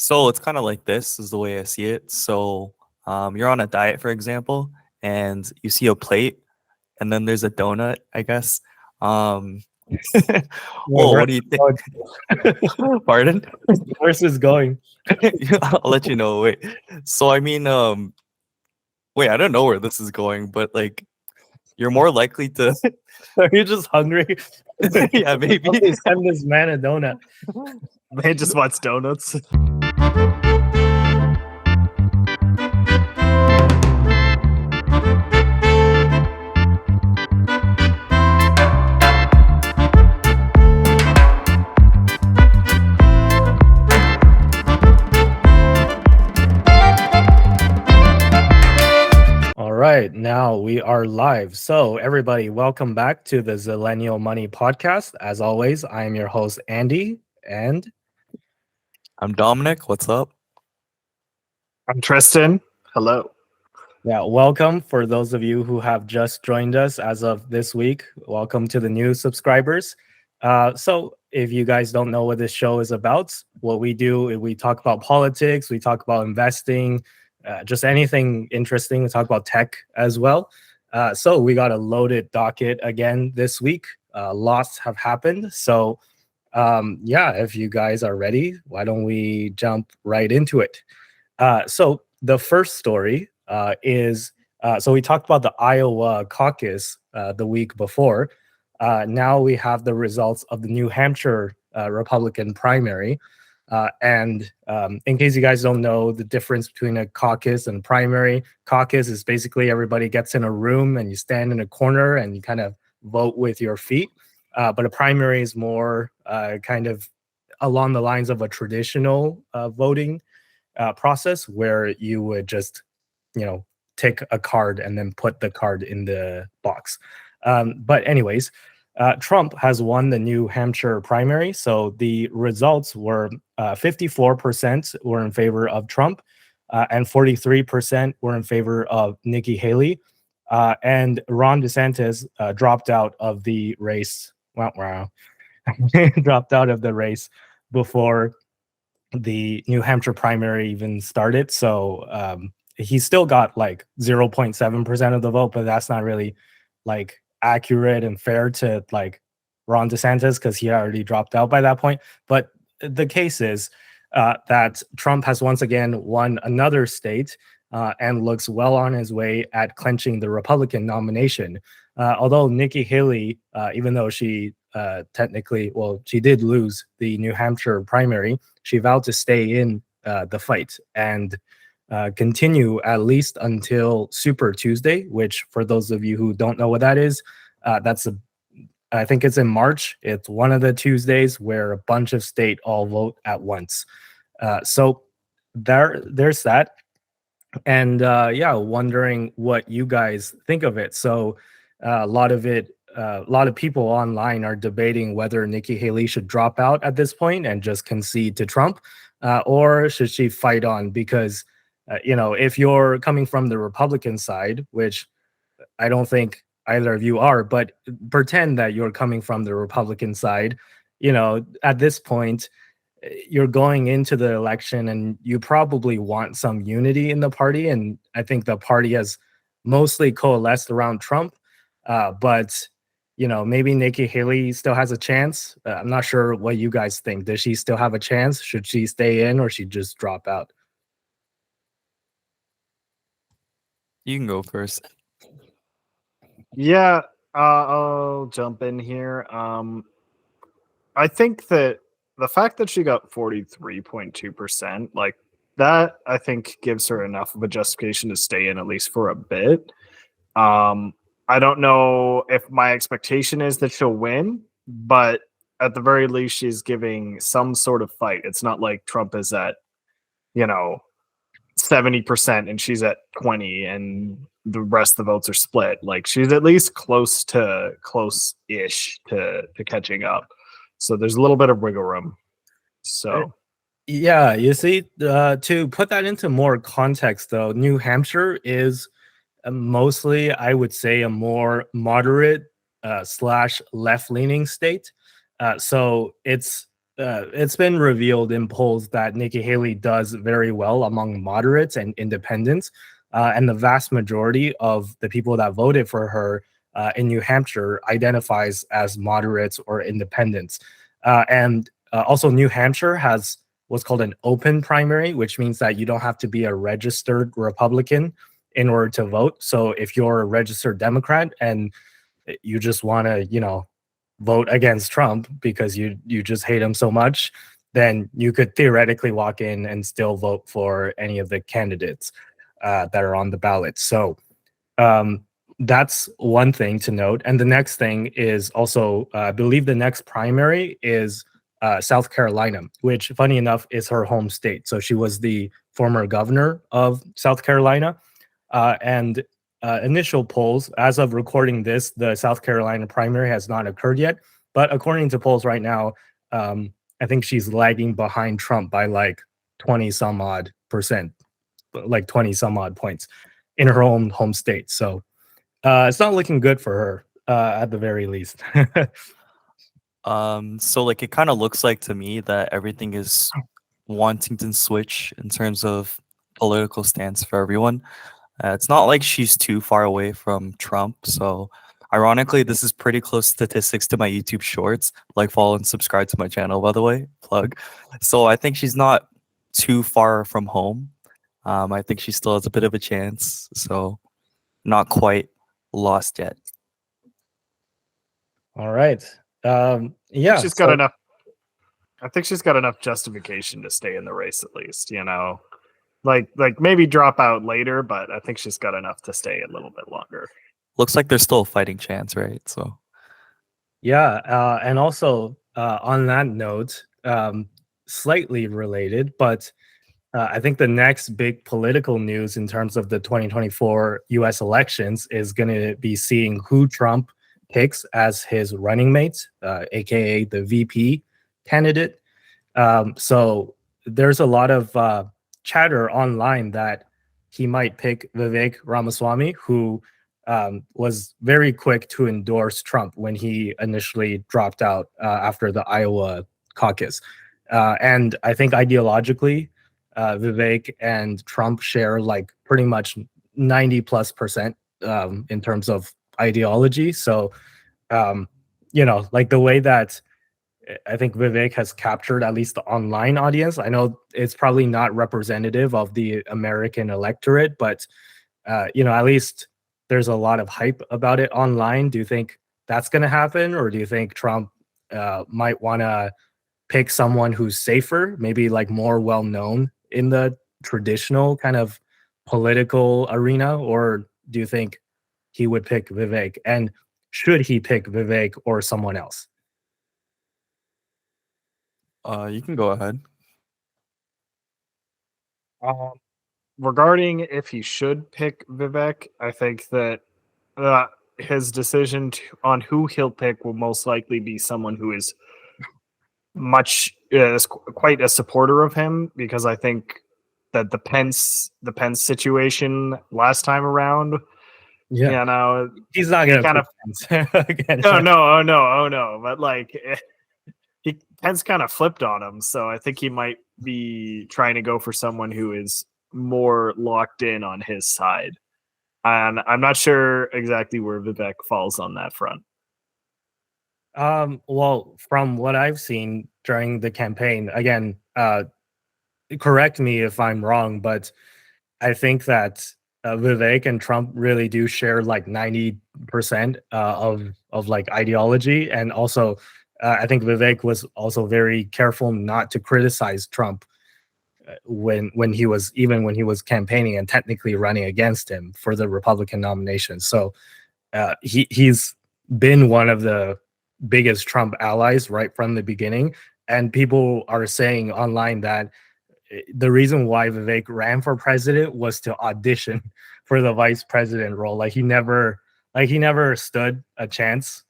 So it's kind of like this is the way I see it. So you're on a diet, for example, and you see a plate, and then there's a donut, I guess. Um, Well, well, where what do you think? Pardon? where's this going? I'll let you know. Wait. So I mean, wait, I don't know where this is going, but like, you're more likely to, Are you just hungry? yeah, maybe. Somebody send this man a donut. Man just wants donuts. All right, now we are live. So, everybody, welcome back to the Zillennial Money Podcast. As always, I am your host, Andy, and I'm Dominic. What's up? I'm Tristan. Hello. yeah, welcome for those of you who have just joined us as of this week. Welcome to the new subscribers. So, if you guys don't know what this show is about, what we do is we talk about politics, we talk about investing, just anything interesting. We talk about tech as well. So we got a loaded docket again this week. Lots have happened. So yeah, if you guys are ready, why don't we jump right into it? So the first story is, so we talked about the Iowa caucus the week before. Now we have the results of the New Hampshire Republican primary. And in case you guys don't know the difference between a caucus and primary, caucus is basically everybody gets in a room and you stand in a corner and you kind of vote with your feet. But a primary is more kind of along the lines of a traditional voting process where you would just, take a card and then put the card in the box. But anyways, Trump has won the New Hampshire primary. So the results were 54% were in favor of Trump and 43% were in favor of Nikki Haley. And Ron DeSantis dropped out of the race. Wow. Dropped out of the race before the New Hampshire primary even started. So he still got like 0.7% of the vote, but that's not really like accurate and fair to like Ron DeSantis because he already dropped out by that point. But the case is that Trump has once again won another state and looks well on his way at clinching the Republican nomination. Although Nikki Haley, even though she technically, well, she did lose the New Hampshire primary, she vowed to stay in the fight and continue at least until Super Tuesday, which for those of you who don't know what that is, I think it's in March. It's one of the Tuesdays where a bunch of state all vote at once. So there's that. And yeah, wondering what you guys think of it. So a lot of people online are debating whether Nikki Haley should drop out at this point and just concede to Trump, or should she fight on? Because if you're coming from the Republican side, which I don't think either of you are, but pretend that you're coming from the Republican side, at this point, you're going into the election and you probably want some unity in the party. And I think the party has mostly coalesced around Trump. But maybe Nikki Haley still has a chance. I'm not sure what you guys think. Does she still have a chance? Should she stay in or she just drop out? You can go first. Yeah, I'll jump in here. I think that the fact that she got 43.2%, like that, I think gives her enough of a justification to stay in at least for a bit. I don't know if my expectation is that she'll win, but at the very least, she's giving some sort of fight. It's not like Trump is at, 70% and she's at 20 and the rest of the votes are split. Like she's at least close-ish to catching up. So there's a little bit of wiggle room. So yeah, you see, to put that into more context, though, New Hampshire is mostly, I would say, a more moderate / left-leaning state. So it's it's been revealed in polls that Nikki Haley does very well among moderates and independents, and the vast majority of the people that voted for her in New Hampshire identifies as moderates or independents. And also, New Hampshire has what's called an open primary, which means that you don't have to be a registered Republican in order to vote. So if you're a registered Democrat and you just want to, vote against Trump because you just hate him so much, then you could theoretically walk in and still vote for any of the candidates that are on the ballot. So that's one thing to note. And the next thing is also, I believe the next primary is South Carolina, which, funny enough, is her home state. So she was the former governor of South Carolina. And initial polls, as of recording this, the South Carolina primary has not occurred yet. But according to polls right now, I think she's lagging behind Trump by like 20 some odd percent, like 20 some odd points in her own home state. So it's not looking good for her at the very least. So like it kind of looks like to me that everything is wanting to switch in terms of political stance for everyone. It's not like she's too far away from Trump. So ironically, this is pretty close statistics to my YouTube shorts. Like, follow and subscribe to my channel, by the way, plug. So I think she's not too far from home. I think she still has a bit of a chance. So not quite lost yet. All right. Yeah. She's got enough. I think she's got enough justification to stay in the race at least, Like maybe drop out later, but I think she's got enough to stay a little bit longer. Looks like there's still a fighting chance, right? So yeah, and also on that note, slightly related, but I think the next big political news in terms of the 2024 U.S. elections is going to be seeing who Trump picks as his running mate, aka the VP candidate. So there's a lot of chatter online that he might pick Vivek Ramaswamy, who was very quick to endorse Trump when he initially dropped out after the Iowa caucus. And I think ideologically, Vivek and Trump share like pretty much 90+% in terms of ideology. So, like the way that I think Vivek has captured at least the online audience. I know it's probably not representative of the American electorate, but at least there's a lot of hype about it online. Do you think that's going to happen, or do you think Trump might want to pick someone who's safer, maybe like more well known in the traditional kind of political arena, or do you think he would pick Vivek? And should he pick Vivek or someone else? you can go ahead. Regarding if he should pick Vivek, I think that his decision on who he'll pick will most likely be someone who is quite a supporter of him, because I think that the Pence situation last time around, he's not gonna kind of no, but like Pence kind of flipped on him, so I think he might be trying to go for someone who is more locked in on his side, and I'm not sure exactly where Vivek falls on that front. Well, from what I've seen during the campaign, again, correct me if I'm wrong, but I think that Vivek and Trump really do share like 90% of like ideology, and also I think Vivek was also very careful not to criticize Trump when he was campaigning and technically running against him for the Republican nomination. So he's been one of the biggest Trump allies right from the beginning, and people are saying online that the reason why Vivek ran for president was to audition for the vice president role. Like he never stood a chance,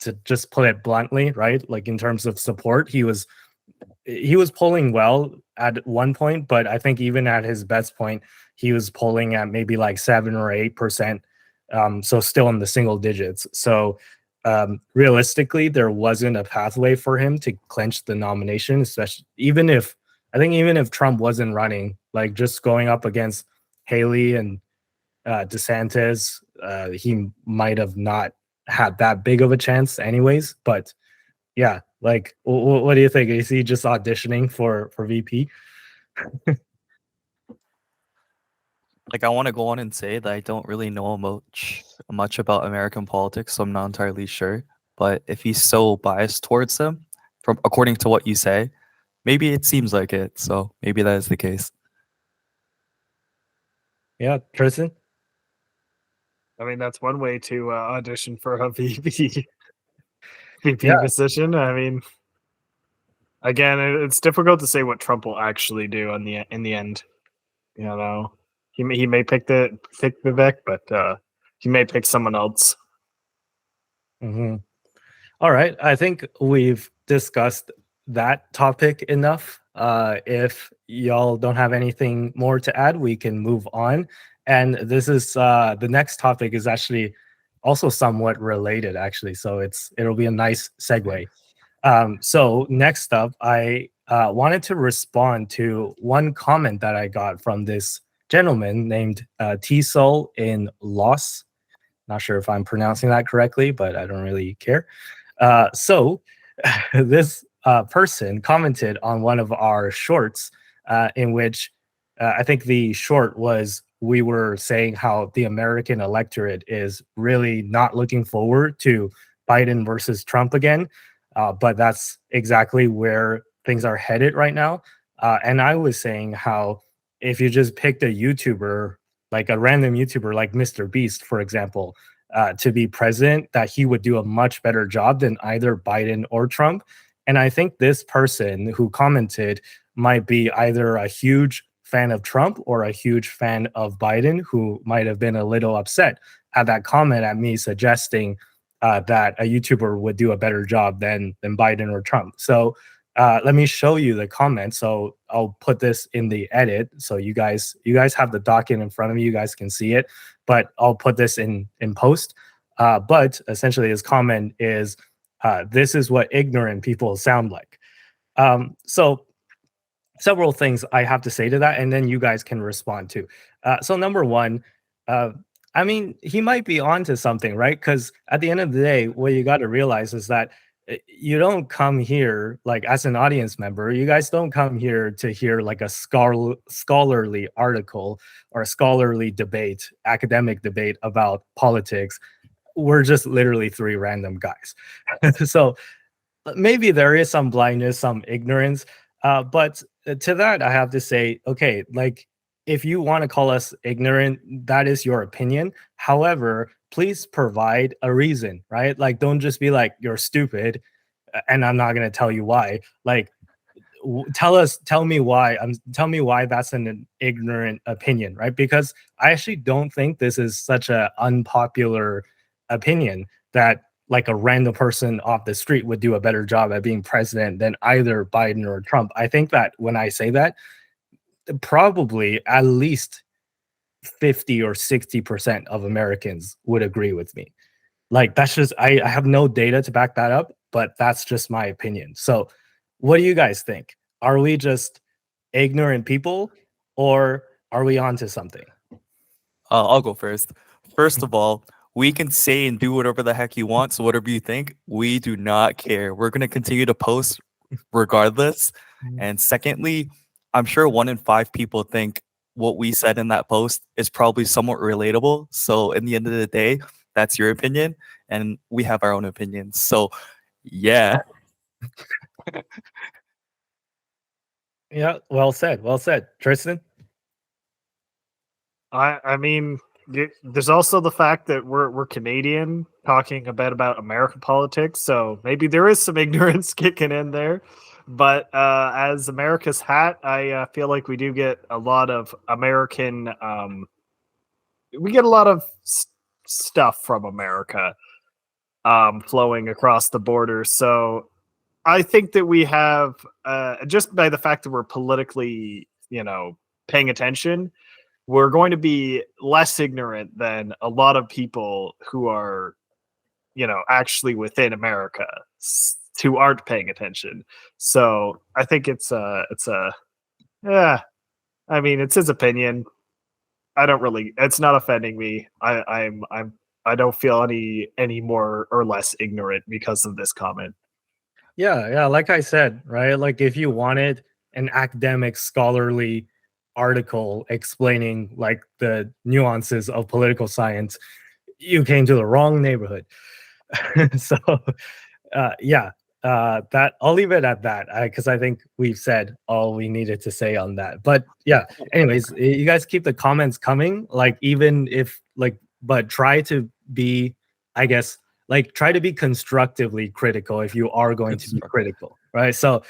to just put it bluntly, right? Like in terms of support, he was polling well at one point, but I think even at his best point, he was polling at maybe like 7 or 8%. So still in the single digits. So realistically, there wasn't a pathway for him to clinch the nomination, especially even if Trump wasn't running, like just going up against Haley and DeSantis, he might have not had that big of a chance anyways. But yeah, like what do you think? Is he just auditioning for VP? Like, I want to go on and say that I don't really know much about American politics, so I'm not entirely sure. But if he's so biased towards them, from according to what you say, maybe it seems like it. So maybe that is the case. Yeah, Tristan. I mean, that's one way to audition for a VP Yeah. position. I mean, again, it's difficult to say what Trump will actually do in the end. You know, he may pick Vivek, but he may pick someone else. Mm-hmm. All right, I think we've discussed that topic enough. If y'all don't have anything more to add, we can move on. And this is the next topic is actually also somewhat related, actually. So it'll be a nice segue. So next up, I wanted to respond to one comment that I got from this gentleman named T-Soul in Los. Not sure if I'm pronouncing that correctly, but I don't really care. So this person commented on one of our shorts in which I think the short was we were saying how the American electorate is really not looking forward to Biden versus Trump again. But that's exactly where things are headed right now. And I was saying how if you just picked a YouTuber, like a random YouTuber like Mr. Beast, for example, to be president, that he would do a much better job than either Biden or Trump. And I think this person who commented might be either a huge fan of Trump or a huge fan of Biden, who might have been a little upset at that comment at me suggesting that a YouTuber would do a better job than Biden or Trump. So let me show you the comment. So I'll put this in the edit. So you guys have the document in front of you. You guys can see it, but I'll put this in post. But essentially his comment is, this is what ignorant people sound like. So several things I have to say to that, and then you guys can respond too. So number one, I mean, he might be onto something, right? Because at the end of the day, what you got to realize is that you don't come here, like as an audience member, you guys don't come here to hear like a scholarly article or a scholarly debate, academic debate about politics. We're just literally three random guys. So maybe there is some blindness, some ignorance. But to that, I have to say, okay, like if you want to call us ignorant, that is your opinion. However, please provide a reason, right? Like, don't just be like, you're stupid, and I'm not going to tell you why. Like, tell me why that's an ignorant opinion, right? Because I actually don't think this is such an unpopular opinion that like a random person off the street would do a better job at being president than either Biden or Trump. I think that when I say that, probably at least 50 or 60% of Americans would agree with me. Like that's just I have no data to back that up, but that's just my opinion. So what do you guys think? Are we just ignorant people or are we onto something? I'll go first. First of all, we can say and do whatever the heck you want. So whatever you think, we do not care. We're going to continue to post regardless. And secondly, I'm sure 1 in 5 people think what we said in that post is probably somewhat relatable. So in the end of the day, that's your opinion. And we have our own opinions. So yeah. Yeah, well said. Well said. Tristan? I mean, there's also the fact that we're Canadian talking about American politics, so maybe there is some ignorance kicking in there. But as America's hat, I feel like we do get a lot of American. We get a lot of stuff from America flowing across the border. So I think that we have just by the fact that we're politically, paying attention, we're going to be less ignorant than a lot of people who are, actually within America who aren't paying attention. So I think it's yeah. I mean, it's his opinion. It's not offending me. I don't feel any more or less ignorant because of this comment. Yeah, like I said, right? Like if you wanted an academic scholarly article explaining like the nuances of political science, you came to the wrong neighborhood. So that I'll leave it at that, because I think we've said all we needed to say on that. But yeah, anyways, you guys keep the comments coming, like even if but try to be, I guess, like try to be constructively critical if you are going to be critical, right? So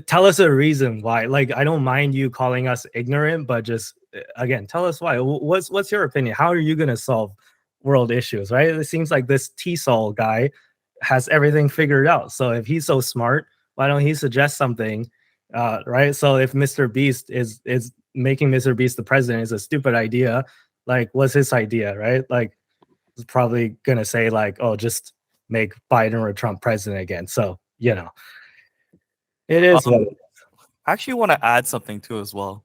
tell us a reason why. Like I don't mind you calling us ignorant, but just again, tell us why. What's your opinion? How are you going to solve world issues, right? It seems like this T-Sol guy has everything figured out. So if he's so smart, why don't he suggest something, right? So if Mr. Beast is making Mr. Beast the president is a stupid idea, like what's his idea, right? Like he's probably gonna say like, oh, just make Biden or Trump president again. So it is what it is. I actually want to add something too as well.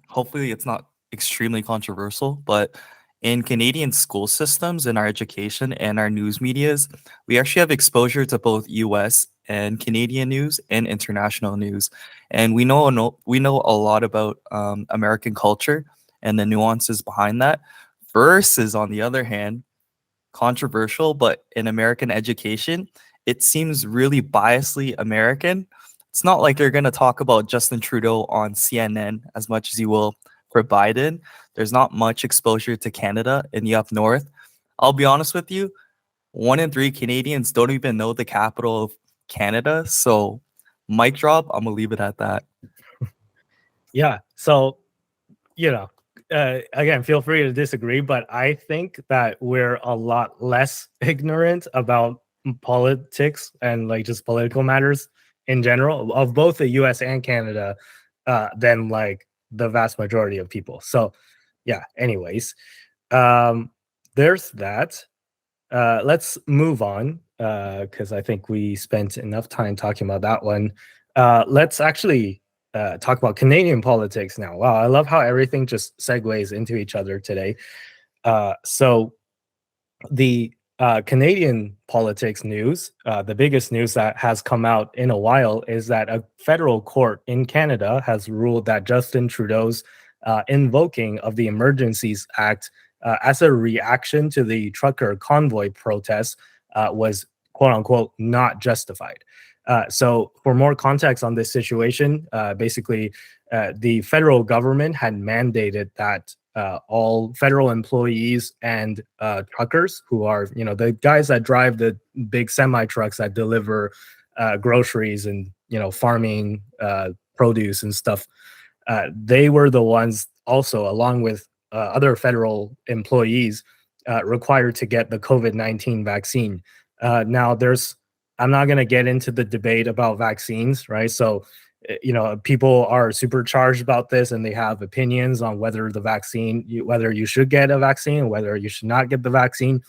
Hopefully it's not extremely controversial, but in Canadian school systems, in our education and our news medias, we actually have exposure to both US and Canadian news and international news. And we know a lot about American culture and the nuances behind that, versus on the other hand, controversial, but in American education, it seems really biasly American. It's not like you're going to talk about Justin Trudeau on CNN as much as you will for Biden. There's not much exposure to Canada in the up north. I'll be honest with you, 1 in 3 Canadians don't even know the capital of Canada. So mic drop, I'm going to leave it at that. Yeah. So, again, feel free to disagree, but I think that we're a lot less ignorant about politics and like just political matters in general of both the US and Canada than like the vast majority of people. So yeah, anyways, there's that. Let's move on because I think we spent enough time talking about that one. Let's actually talk about Canadian politics now. Wow, I love how everything just segues into each other today. So the Canadian politics news, the biggest news that has come out in a while is that a federal court in Canada has ruled that Justin Trudeau's invoking of the Emergencies Act as a reaction to the trucker convoy protests was quote unquote not justified. So for more context on this situation, basically the federal government had mandated that all federal employees and truckers who are, the guys that drive the big semi trucks that deliver groceries and, farming produce and stuff. They were the ones also, along with other federal employees, required to get the COVID-19 vaccine. Now, I'm not going to get into the debate about vaccines, right? So, people are supercharged about this and they have opinions on whether whether you should get a vaccine, whether you should not get the vaccine.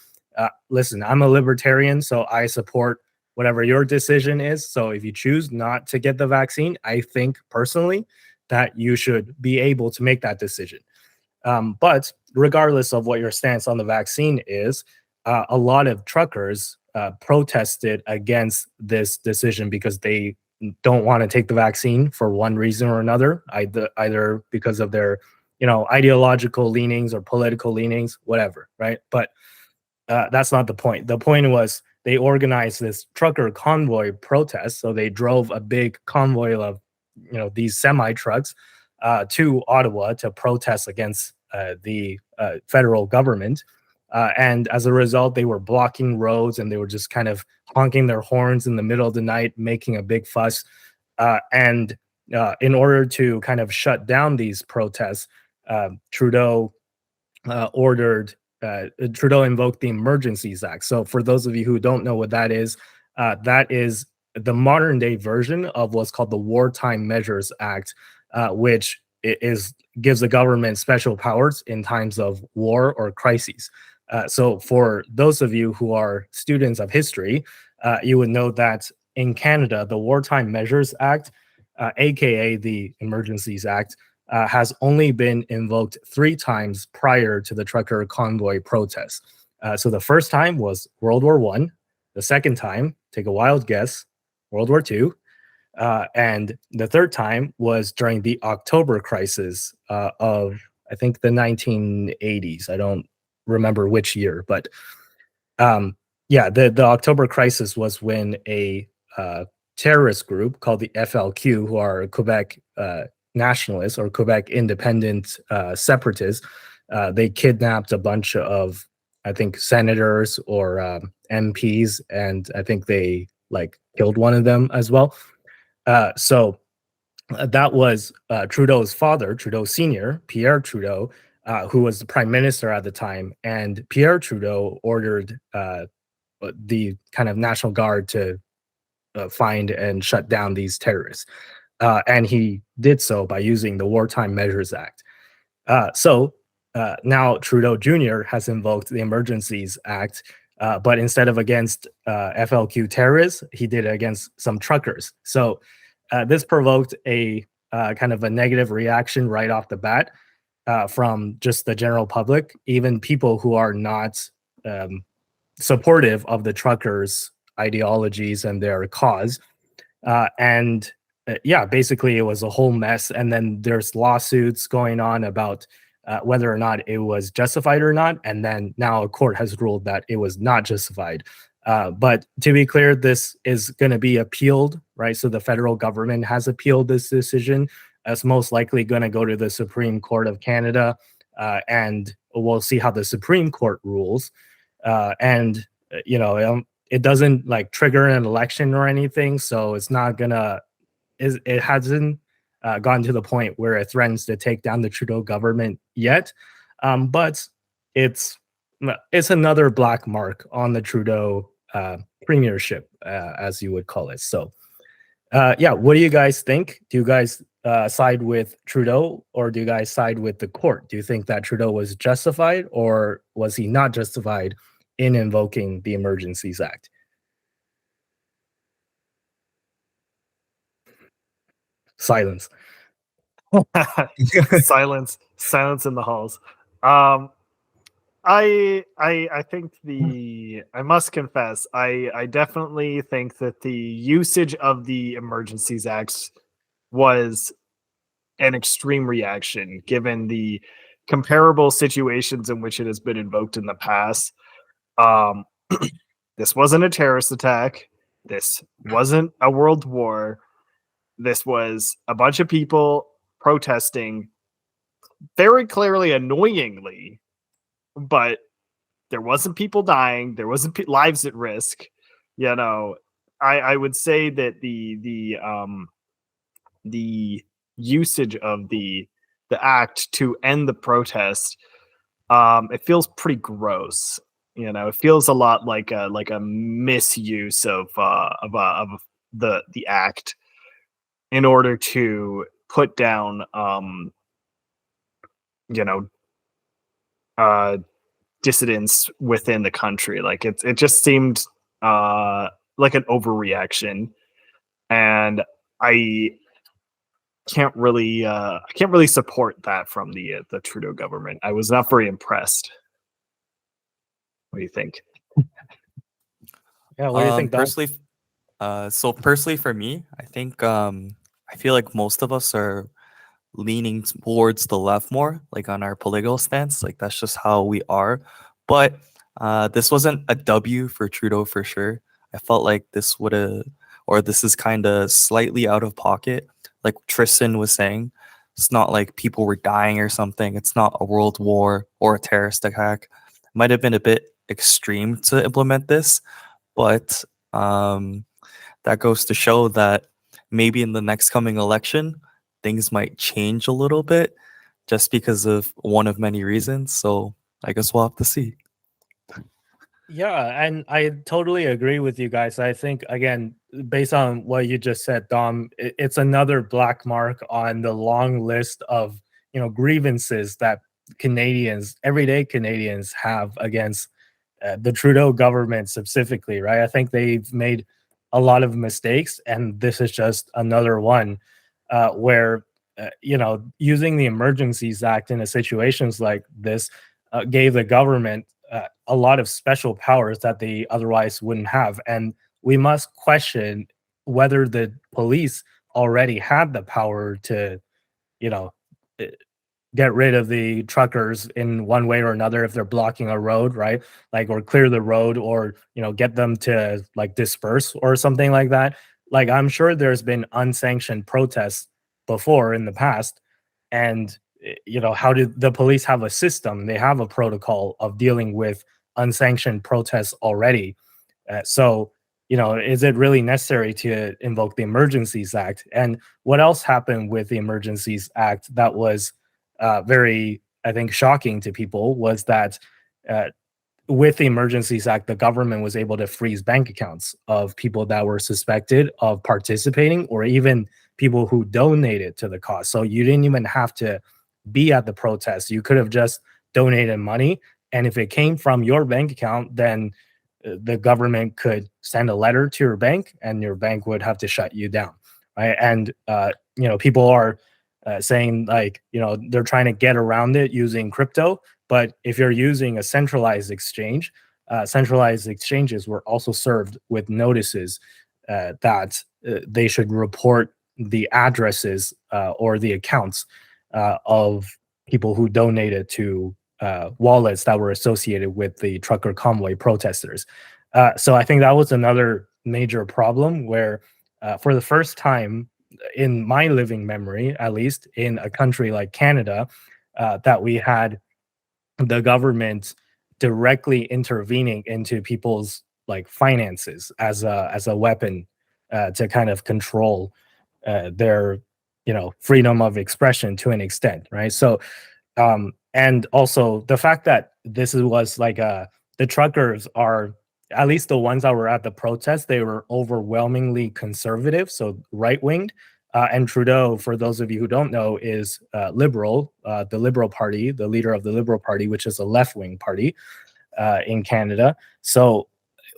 Listen, I'm a libertarian, so I support whatever your decision is. So if you choose not to get the vaccine, I think personally that you should be able to make that decision. But regardless of what your stance on the vaccine is, a lot of truckers protested against this decision because they don't want to take the vaccine for one reason or another, either because of their, ideological leanings or political leanings, whatever, right? But that's not the point. The point was they organized this trucker convoy protest. So they drove a big convoy of, these semi trucks to Ottawa to protest against the federal government. And as a result, they were blocking roads and they were just kind of honking their horns in the middle of the night, making a big fuss. And in order to kind of shut down these protests, Trudeau invoked the Emergencies Act. So for those of you who don't know what that is the modern day version of what's called the Wartime Measures Act, which gives the government special powers in times of war or crises. So for those of you who are students of history, you would know that in Canada, the Wartime Measures Act, aka the Emergencies Act, has only been invoked 3 times prior to the trucker convoy protests. So the first time was World War I. The second time, take a wild guess, World War II. And the third time was during the October crisis of, I think, the 1980s. I don't remember which year, but the October crisis was when a terrorist group called the FLQ, who are Quebec nationalists or Quebec independent separatists, they kidnapped a bunch of, I think, senators or MPs, and I think they killed one of them as well. So that was Trudeau's father, Trudeau Sr., Pierre Trudeau, who was the prime minister at the time. And Pierre Trudeau ordered the kind of National Guard to find and shut down these terrorists. And he did so by using the Wartime Measures Act. So now Trudeau Jr. has invoked the Emergencies Act, but instead of against FLQ terrorists, he did it against some truckers. So this provoked a kind of a negative reaction right off the bat from just the general public, even people who are not supportive of the truckers' ideologies and their cause. Basically it was a whole mess. And then there's lawsuits going on about whether or not it was justified or not. And then now a court has ruled that it was not justified. But to be clear, this is going to be appealed, right? So the federal government has appealed this decision. It's most likely going to go to the Supreme Court of Canada, and we'll see how the Supreme Court rules. It doesn't trigger an election or anything, so it's not gonna. It hasn't gotten to the point where it threatens to take down the Trudeau government yet, but it's another black mark on the Trudeau premiership, as you would call it. So, what do you guys think? Do you guys side with Trudeau, or do you guys side with the court? Do you think that Trudeau was justified, or was he not justified in invoking the Emergencies Act? Silence. silence in the halls. I think I must confess, I definitely think that the usage of the Emergencies Act was an extreme reaction given the comparable situations in which it has been invoked in the past. This wasn't a terrorist attack. This wasn't a world war. This was a bunch of people protesting very clearly, annoyingly, but there wasn't people dying. There wasn't lives at risk. I would say that the usage of the act to end the protest, it feels pretty gross. It feels a lot like a misuse of the act in order to put down dissidents within the country. It just seemed like an overreaction, and I can't really support that from the Trudeau government. I was not very impressed. What do you think? Yeah, what do you think, Dom? Personally for me, I think I feel like most of us are leaning towards the left more, on our political stance. That's just how we are. But this wasn't a W for Trudeau for sure. I felt like this is kind of slightly out of pocket. Like Tristan was saying, it's not like people were dying or something. It's not a world war or a terrorist attack. It might have been a bit extreme to implement this, but that goes to show that maybe in the next coming election, things might change a little bit just because of one of many reasons. So I guess we'll have to see. Yeah, and I totally agree with you guys. I think, again, based on what you just said, Dom, it's another black mark on the long list of grievances that Canadians, everyday Canadians, have against the Trudeau government specifically, right? I think they've made a lot of mistakes, and this is just another one where using the Emergencies Act in a situations like this gave the government a lot of special powers that they otherwise wouldn't have, and we must question whether the police already had the power to, you know, get rid of the truckers in one way or another if they're blocking a road, right? Like, or clear the road, or get them to like disperse or something like that. Like, I'm sure there's been unsanctioned protests before in the past, and how did the police have a system? They have a protocol of dealing with unsanctioned protests already. So is it really necessary to invoke the Emergencies Act? And what else happened with the Emergencies Act that was very, I think, shocking to people was that with the Emergencies Act, the government was able to freeze bank accounts of people that were suspected of participating, or even people who donated to the cause. So you didn't even have to be at the protest. You could have just donated money. And if it came from your bank account, then the government could send a letter to your bank, and your bank would have to shut you down. Right. And, people are saying, like, they're trying to get around it using crypto. But if you're using a centralized exchange, centralized exchanges were also served with notices that they should report the addresses or the accounts of people who donated to wallets that were associated with the trucker convoy protesters. So I think that was another major problem where, for the first time in my living memory, at least in a country like Canada, that we had the government directly intervening into people's like finances as a weapon to kind of control their freedom of expression to an extent, right? So and also the fact that was like the truckers are, at least the ones that were at the protest, they were overwhelmingly conservative, so right-winged. And Trudeau, for those of you who don't know, is Liberal, the Liberal Party, the leader of the Liberal Party, which is a left-wing party in Canada. So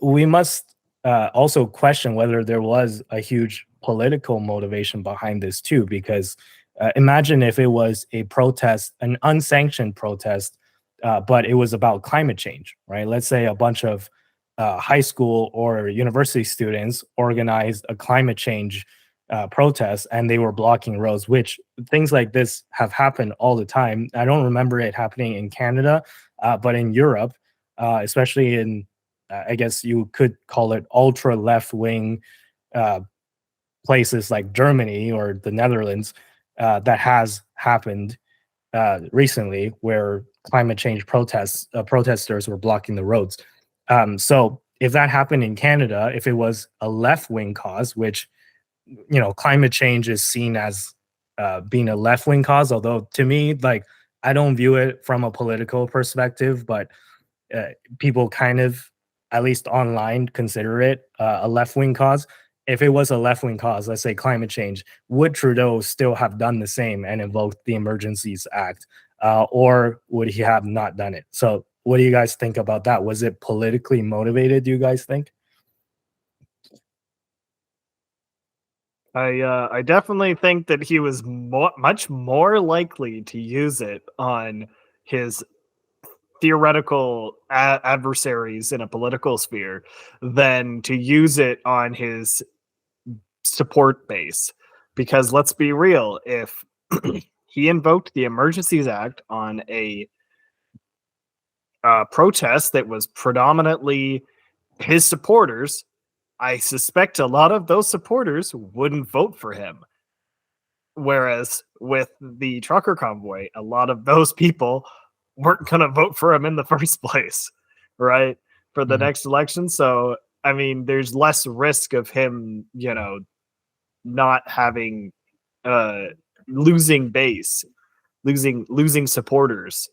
we must also question whether there was a huge political motivation behind this too, because imagine if it was a protest, an unsanctioned protest, but it was about climate change, right? Let's say a bunch of high school or university students organized a climate change protest, and they were blocking roads, which things like this have happened all the time. I don't remember it happening in Canada, but in Europe, especially in, I guess you could call it ultra left wing places like Germany or the Netherlands, that has happened recently, where climate change protesters were blocking the roads. So if that happened in Canada, if it was a left-wing cause, which, climate change is seen as being a left-wing cause, although to me, like, I don't view it from a political perspective, but people kind of, at least online, consider it a left-wing cause. If it was a left-wing cause, let's say climate change, would Trudeau still have done the same and invoked the Emergencies Act? Or would he have not done it? So what do you guys think about that? Was it politically motivated, do you guys think? I definitely think that he was much more likely to use it on his theoretical adversaries in a political sphere than to use it on his support base. Because let's be real, if he invoked the Emergencies Act on a protest that was predominantly his supporters, I suspect a lot of those supporters wouldn't vote for him. Whereas with the trucker convoy, a lot of those people weren't going to vote for him in the first place, right? For the next election. So, I mean, there's less risk of him, not having losing base, losing supporters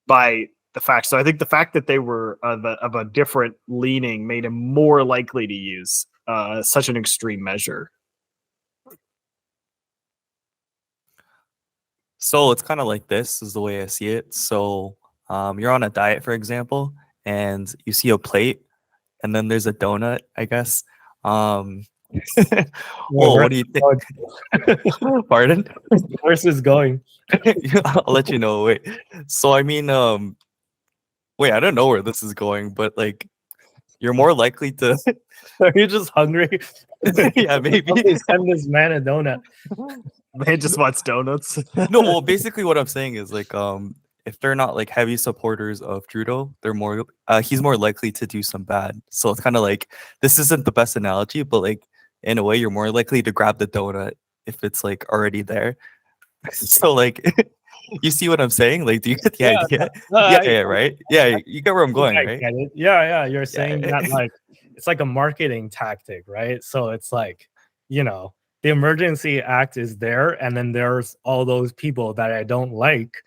by the fact. So I think the fact that they were of a different leaning made him more likely to use such an extreme measure. So it's kind of like this is the way I see it. So you're on a diet, for example, and you see a plate, and then there's a donut, I guess. Um, well, what do you think? Pardon? Where's this going? I'll let you know. Wait. So I mean, wait, I don't know where this is going, but like, you're more likely to. Are you just hungry? Yeah, maybe. Somebody send this man a donut. Man just wants donuts. No, well, basically, what I'm saying is like, if they're not like heavy supporters of Trudeau, they're more. He's more likely to do some bad. So it's kind of like this isn't the best analogy, but like in a way, you're more likely to grab the donut if it's like already there. So like, you see what I'm saying? Like, do you get the idea? Yeah, right. Yeah, you get where I'm going, I right? get it. Yeah. You're Yeah. saying that like it's like a marketing tactic, right? So it's like, the Emergency Act is there, and then there's all those people that I don't like,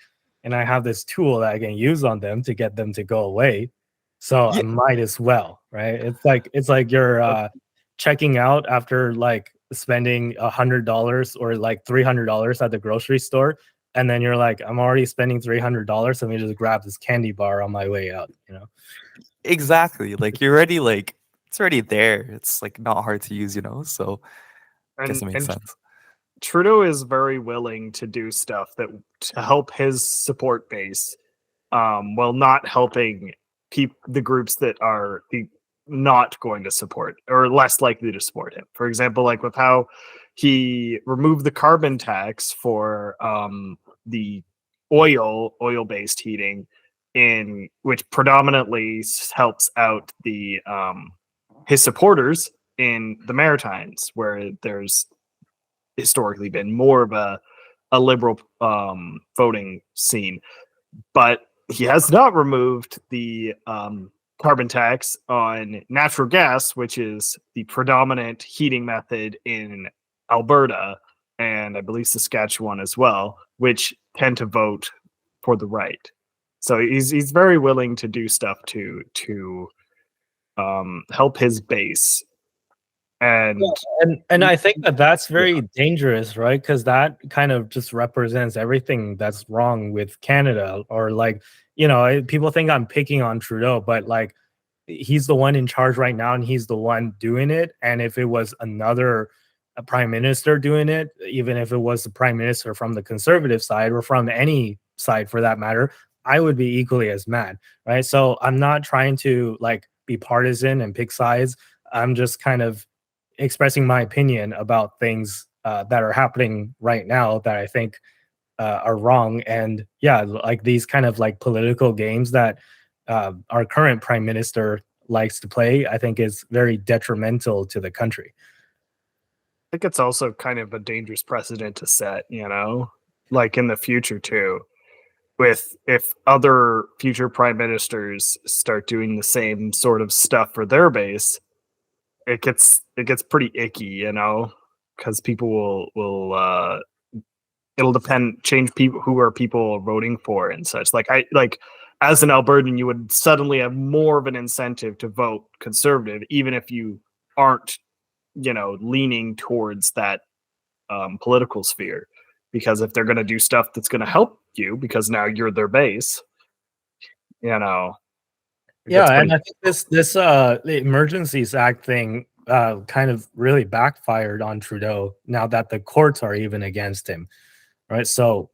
and I have this tool that I can use on them to get them to go away. So I Yeah. might as well, right? It's like you're checking out after like spending $100 or like $300 at the grocery store, and then you're like, I'm already spending $300. Let me just grab this candy bar on my way out. Exactly. Like you're already like it's already there. It's like not hard to use, So I guess it makes sense. Trudeau is very willing to do stuff to help his support base, while not helping the groups that are not going to support or less likely to support him. For example, like with how he removed the carbon tax for the oil-based heating, in which predominantly helps out the his supporters in the Maritimes, where there's historically been more of a liberal voting scene. But he has not removed the carbon tax on natural gas, which is the predominant heating method in Alberta and I believe Saskatchewan as well, which tend to vote for the right. So he's very willing to do stuff to help his base. And I think that that's very dangerous, right? Because that kind of just represents everything that's wrong with Canada. Or like, people think I'm picking on Trudeau, but like, he's the one in charge right now, and he's the one doing it. And if it was another prime minister doing it, even if it was the prime minister from the conservative side or from any side for that matter, I would be equally as mad, right? So I'm not trying to like be partisan and pick sides. I'm just kind of expressing my opinion about things that are happening right now that I think are wrong. And yeah, like these kind of like political games that our current prime minister likes to play, I think is very detrimental to the country. I think it's also kind of a dangerous precedent to set, like in the future too. If other future prime ministers start doing the same sort of stuff for their base, it gets pretty icky, because people will it'll change people who are people voting for and such. Like as an Albertan, you would suddenly have more of an incentive to vote conservative, even if you aren't, leaning towards that political sphere, because if they're going to do stuff that's going to help you, because now you're their base, Yeah, and I think this the Emergencies Act thing kind of really backfired on Trudeau now that the courts are even against him, right? So,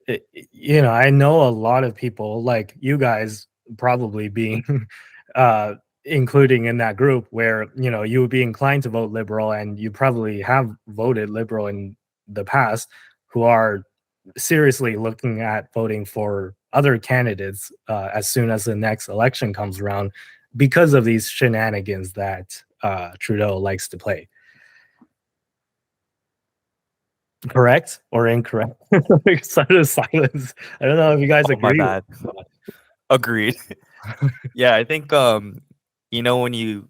I know a lot of people like you guys probably being including in that group where, you would be inclined to vote liberal, and you probably have voted liberal in the past, who are seriously looking at voting for other candidates as soon as the next election comes around because of these shenanigans that Trudeau likes to play. Correct or incorrect? Sudden silence. I don't know if you guys agree. My bad. Agreed. Yeah, I think when you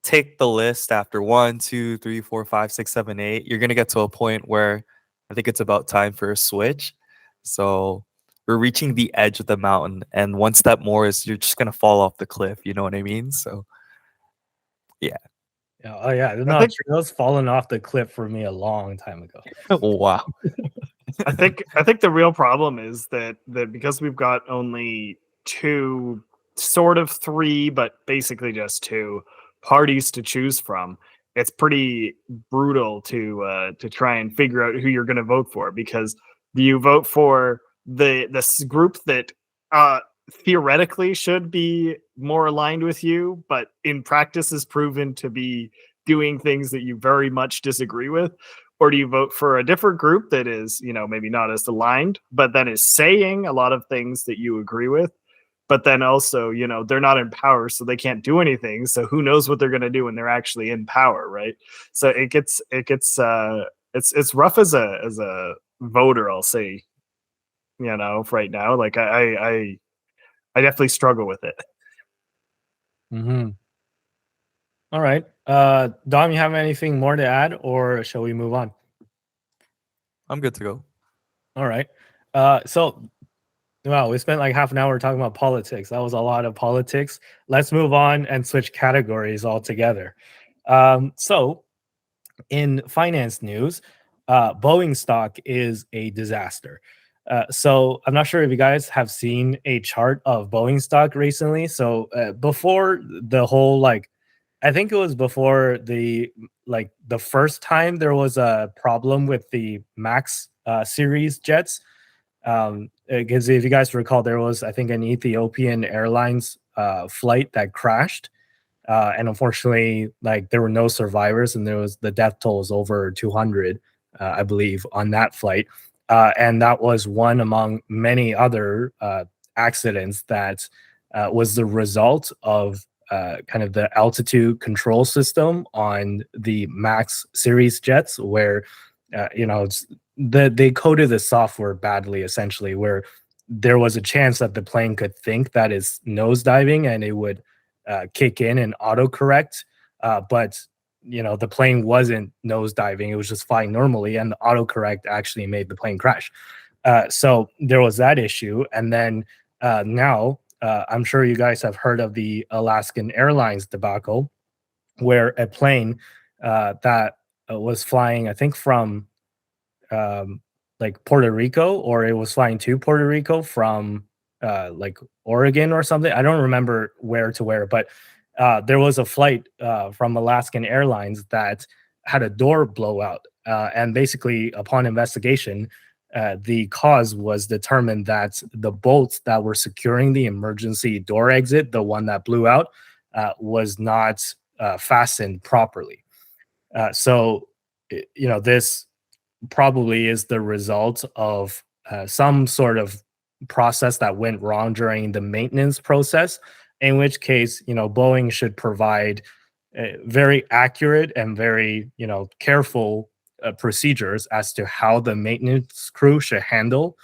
take the list after 1, 2, 3, 4, 5, 6, 7, 8, you're gonna get to a point where I think it's about time for a switch. So we're reaching the edge of the mountain, and one step more is you're just gonna fall off the cliff. You know what I mean? So yeah. Oh yeah, no, Trudeau's fallen off the cliff for me a long time ago. Wow. I think the real problem is that because we've got only two, sort of three, but basically just two parties to choose from, it's pretty brutal to try and figure out who you're going to vote for, because do you vote for this group that uh, theoretically should be more aligned with you, but in practice is proven to be doing things that you very much disagree with? Or do you vote for a different group that is, maybe not as aligned, but then is saying a lot of things that you agree with, but then also, they're not in power, so they can't do anything. So who knows what they're going to do when they're actually in power, right? So it's rough as a voter, I'll say, right now. Like I definitely struggle with it. Mm-hmm. All right. Dom, you have anything more to add, or shall we move on? I'm good to go. All right. So, wow, we spent like half an hour talking about politics. That was a lot of politics. Let's move on and switch categories altogether. So, in finance news, Boeing stock is a disaster. So I'm not sure if you guys have seen a chart of Boeing stock recently. So before the whole I think it was before the first time there was a problem with the Max series jets. Because if you guys recall, there was, I think, an Ethiopian Airlines flight that crashed. And unfortunately, there were no survivors, and the death toll was over 200, I believe, on that flight. And that was one among many other accidents that was the result of kind of the altitude control system on the Max series jets, where they coded the software badly, essentially, where there was a chance that the plane could think that it's nosediving and it would kick in and autocorrect, but the plane wasn't nosediving; it was just flying normally, and the autocorrect actually made the plane crash. So there was that issue, and then now I'm sure you guys have heard of the Alaskan Airlines debacle, where a plane that was flying, I think, from Puerto Rico, or it was flying to Puerto Rico from Oregon or something. I don't remember where to where, but there was a flight from Alaskan Airlines that had a door blowout. And basically, upon investigation, the cause was determined that the bolts that were securing the emergency door exit, the one that blew out, was not fastened properly. So, this probably is the result of some sort of process that went wrong during the maintenance process, in which case, Boeing should provide very accurate and very, careful procedures as to how the maintenance crew should handle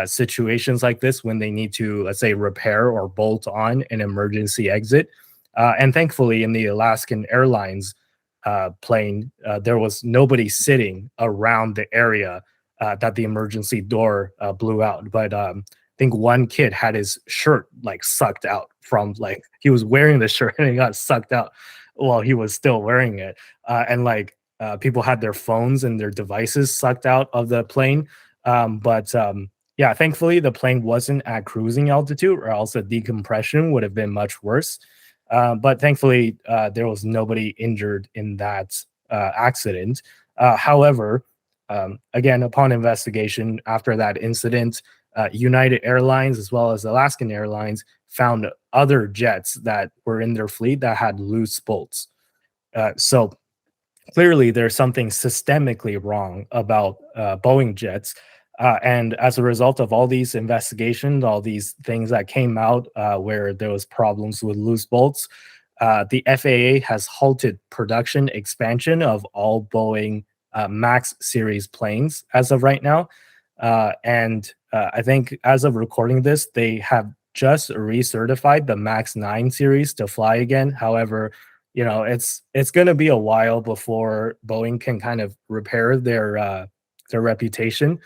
situations like this when they need to, let's say, repair or bolt on an emergency exit. And thankfully, in the Alaskan Airlines plane, there was nobody sitting around the area that the emergency door blew out. But I think one kid had his shirt sucked out from he was wearing the shirt and it got sucked out while he was still wearing it. And people had their phones and their devices sucked out of the plane. But yeah, thankfully the plane wasn't at cruising altitude, or else the decompression would have been much worse. But thankfully, there was nobody injured in that accident. However, again, upon investigation after that incident, United Airlines as well as Alaskan Airlines found other jets that were in their fleet that had loose bolts. So clearly, there's something systemically wrong about Boeing jets. And as a result of all these investigations, all these things that came out where there was problems with loose bolts, the FAA has halted production expansion of all Boeing Max series planes as of right now. And I think as of recording this, they have just recertified the Max 9 series to fly again. However, it's going to be a while before Boeing can kind of repair their reputation.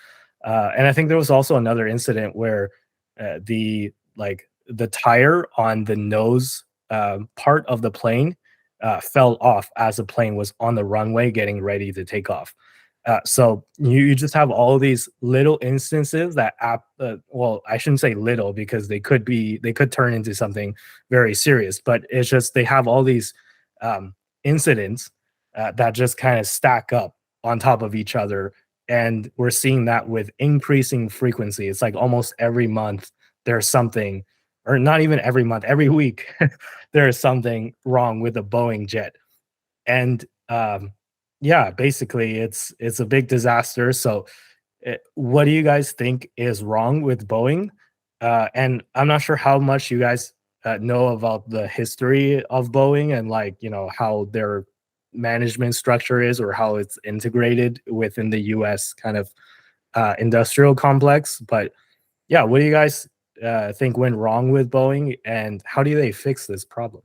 And I think there was also another incident where the tire on the nose part of the plane fell off as the plane was on the runway getting ready to take off. So you just have all these little instances that well, I shouldn't say little because they could turn into something very serious, but it's just they have all these incidents that just kind of stack up on top of each other, and we're seeing that with increasing frequency. It's like almost every month there's something, or not even every month, every week there is something wrong with a Boeing jet, and yeah, basically it's a big disaster. So what do you guys think is wrong with Boeing? And I'm not sure how much you guys know about the history of Boeing and, like, how their management structure is, or how it's integrated within the US kind of industrial complex. But yeah, what do you guys think went wrong with Boeing, and how do they fix this problem?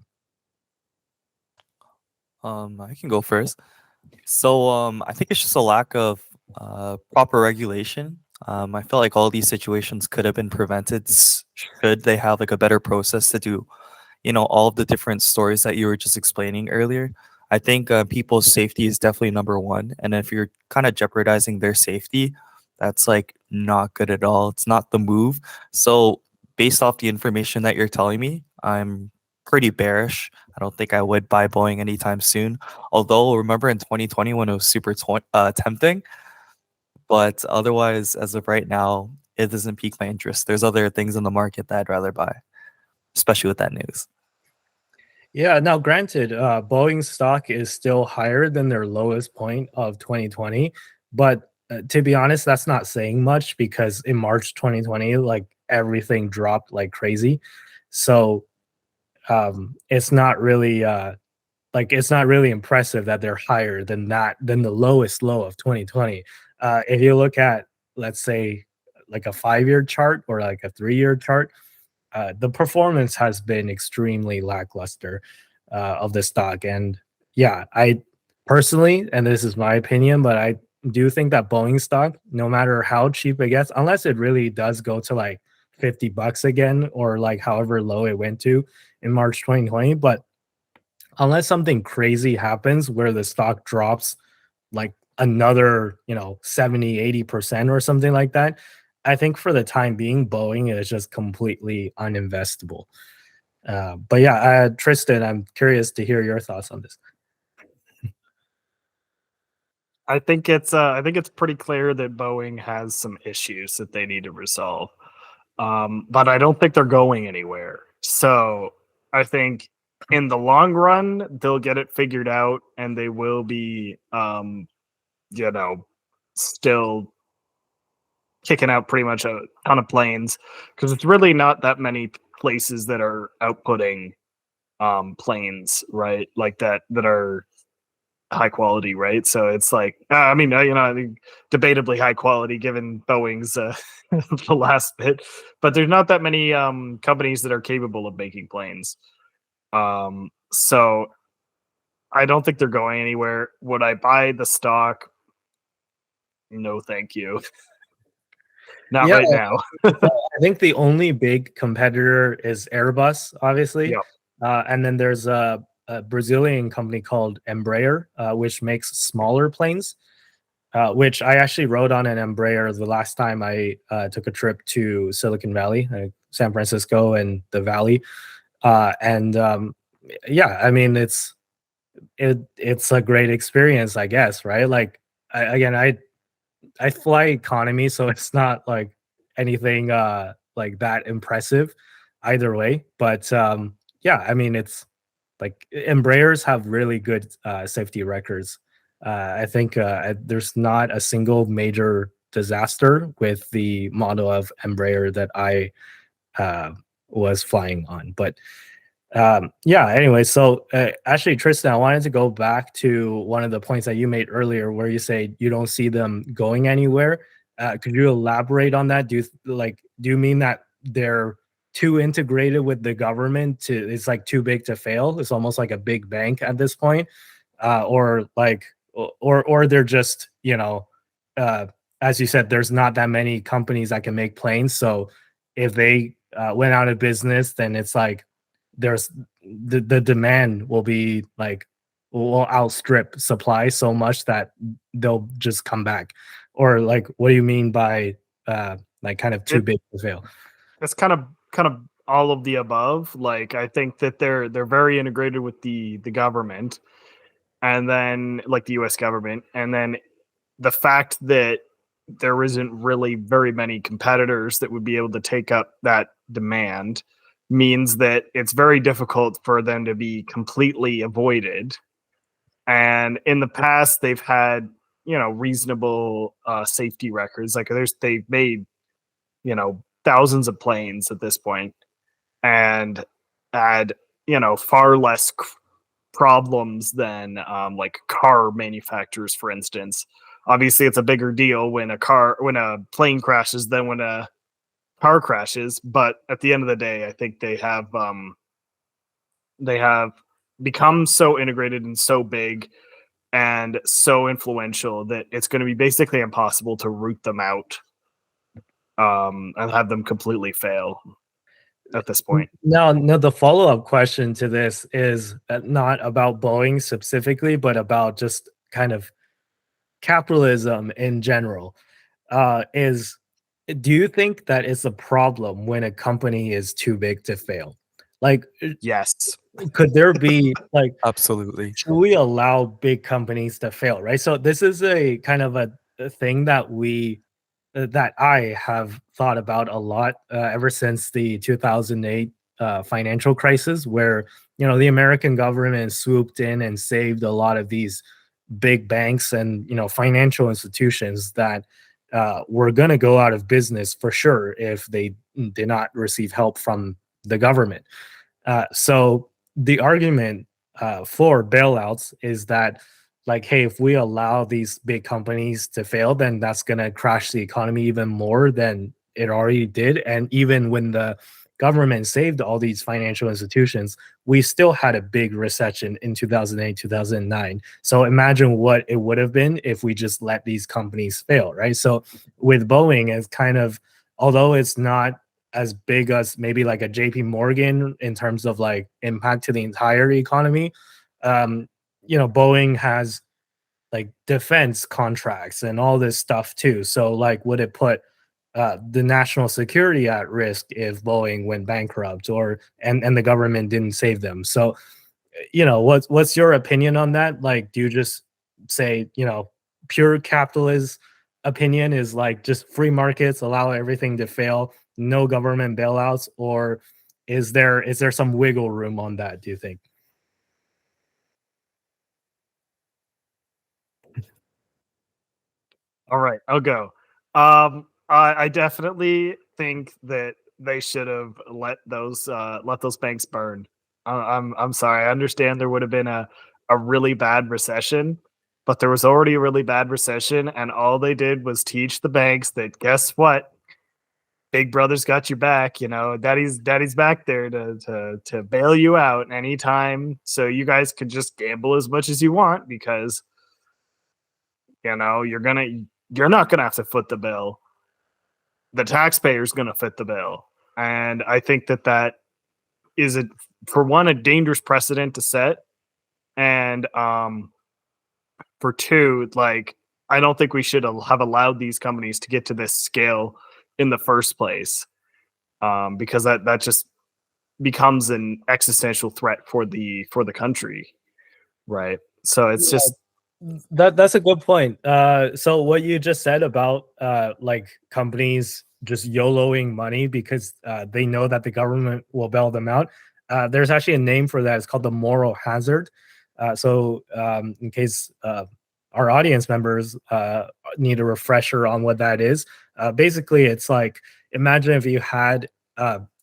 I can go first. So I think it's just a lack of proper regulation. I feel like all these situations could have been prevented should they have like a better process to do, all of the different stories that you were just explaining earlier. I think people's safety is definitely number one, and if you're kind of jeopardizing their safety, that's like not good at all. It's not the move. So based off the information that you're telling me, I'm pretty bearish. I don't think I would buy Boeing anytime soon. Although remember in 2020 when it was super tempting, but otherwise, as of right now, it doesn't pique my interest. There's other things in the market that I'd rather buy, especially with that news. Yeah, now granted, Boeing stock is still higher than their lowest point of 2020, but to be honest, that's not saying much because in March 2020, like, everything dropped like crazy. So it's not really it's not really impressive that they're higher than the lowest low of 2020. If you look at, let's say, like a 5-year chart or like a 3-year chart, the performance has been extremely lackluster of the stock. And yeah, I personally, and this is my opinion, but I do think that Boeing stock, no matter how cheap it gets, unless it really does go to like $50 again, or like however low it went to in March 2020, but unless something crazy happens where the stock drops like another 70-80% or something like that, I think for the time being Boeing is just completely uninvestable. But yeah, Tristan, I'm curious to hear your thoughts on this. I think it's pretty clear that Boeing has some issues that they need to resolve. But I don't think they're going anywhere. So I think in the long run they'll get it figured out, and they will be still kicking out pretty much a ton of planes, because it's really not that many places that are outputting planes, right? Like that are high quality, right? So it's like, I think debatably high quality given Boeing's the last bit, but there's not that many companies that are capable of making planes. So I don't think they're going anywhere. Would I buy the stock? No, thank you. Not right now. I think the only big competitor is Airbus, obviously. Yep. And then there's a Brazilian company called Embraer, which makes smaller planes, which I actually rode on an Embraer the last time I took a trip to Silicon Valley, San Francisco and the Valley. Yeah, I mean, it's a great experience, I guess, right? Like, I fly economy, so it's not like anything like that impressive either way. But yeah, I mean, it's like Embraers have really good safety records. I think there's not a single major disaster with the model of Embraer that I was flying on. But yeah, anyway, so actually, Tristan, I wanted to go back to one of the points that you made earlier where you say you don't see them going anywhere. Could you elaborate on that? Do you mean that they're too integrated with the government it's like too big to fail? It's almost like a big bank at this point, or they're just, as you said, there's not that many companies that can make planes. So if they went out of business, then it's like there's the demand will be like will outstrip supply so much that they'll just come back? Or like, what do you mean by like kind of too big to fail? It's kind of all of the above. Like, I think that they're very integrated with the government, and then like the US government, and then the fact that there isn't really very many competitors that would be able to take up that demand means that it's very difficult for them to be completely avoided. And in the past, they've had, reasonable safety records. Like they've made, thousands of planes at this point, and had, far less problems than like car manufacturers, for instance. Obviously, it's a bigger deal when a plane crashes than when a car crashes. But at the end of the day, I think they have become so integrated and so big and so influential that it's going to be basically impossible to root them out and have them completely fail at this point. No, the follow-up question to this is not about Boeing specifically, but about just kind of capitalism in general. Do you think that it's a problem when a company is too big to fail? Like, yes. Could there be like, absolutely, should we allow big companies to fail? Right. So this is a kind of a thing that I have thought about a lot ever since the 2008 financial crisis, where the American government swooped in and saved a lot of these big banks and financial institutions that were going to go out of business for sure if they did not receive help from the government. So the argument for bailouts is that, like, hey, if we allow these big companies to fail, then that's going to crash the economy even more than it already did. And even when the government saved all these financial institutions, we still had a big recession in 2008, 2009. So imagine what it would have been if we just let these companies fail, right? So with Boeing, it's kind of, although it's not as big as maybe like a JP Morgan in terms of like impact to the entire economy, Boeing has like defense contracts and all this stuff too. So like, would it put the national security at risk if Boeing went bankrupt and the government didn't save them? So, what's your opinion on that? Like, do you just say, pure capitalist opinion is like just free markets, allow everything to fail, no government bailouts, or is there some wiggle room on that, do you think? All right, I'll go. I definitely think that they should have let those banks burn. I'm sorry. I understand there would have been a really bad recession, but there was already a really bad recession, and all they did was teach the banks that, guess what? Big Brother's got your back. Daddy's back there to bail you out anytime. So you guys could just gamble as much as you want because you're not gonna have to foot the bill. The taxpayer's gonna foot the bill, and I think that is for one, a dangerous precedent to set, and for two, like, I don't think we should have allowed these companies to get to this scale in the first place, because that just becomes an existential threat for the country, right? So it's just that's a good point. So what you just said about like companies just YOLOing money because they know that the government will bail them out. There's actually a name for that. It's called the moral hazard. So in case our audience members need a refresher on what that is, basically it's like, imagine if you had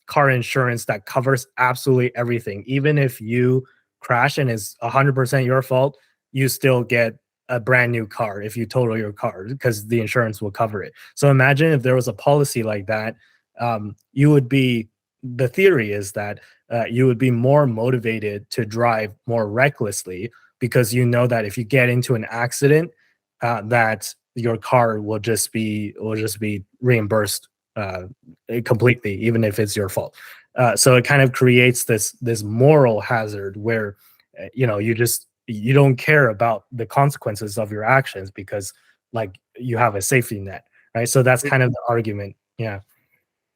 car insurance that covers absolutely everything. Even if you crash and it's 100% your fault, you still get a brand new car if you total your car because the insurance will cover it. So imagine if there was a policy like that, the theory is that you would be more motivated to drive more recklessly because you know that if you get into an accident, that your car will just be reimbursed completely, even if it's your fault. So it kind of creates this moral hazard where you just you don't care about the consequences of your actions because like you have a safety net, right? So that's kind of the argument. Yeah.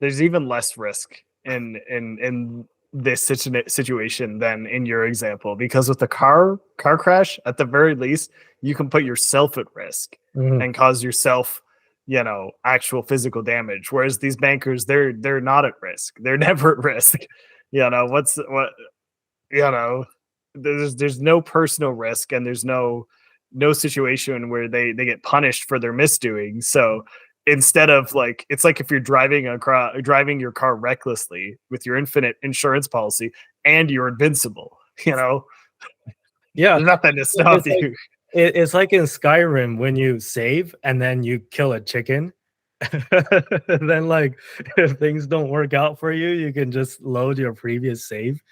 There's even less risk in this situation than in your example, because with the car crash, at the very least, you can put yourself at risk and cause yourself, actual physical damage. Whereas these bankers, they're not at risk. They're never at risk. There's no personal risk, and there's no situation where they get punished for their misdoing. So instead of like, it's like if you're driving your car recklessly with your infinite insurance policy and you're invincible, Yeah, there's nothing to stop you. It's like in Skyrim when you save and then you kill a chicken. Then like if things don't work out for you, you can just load your previous save.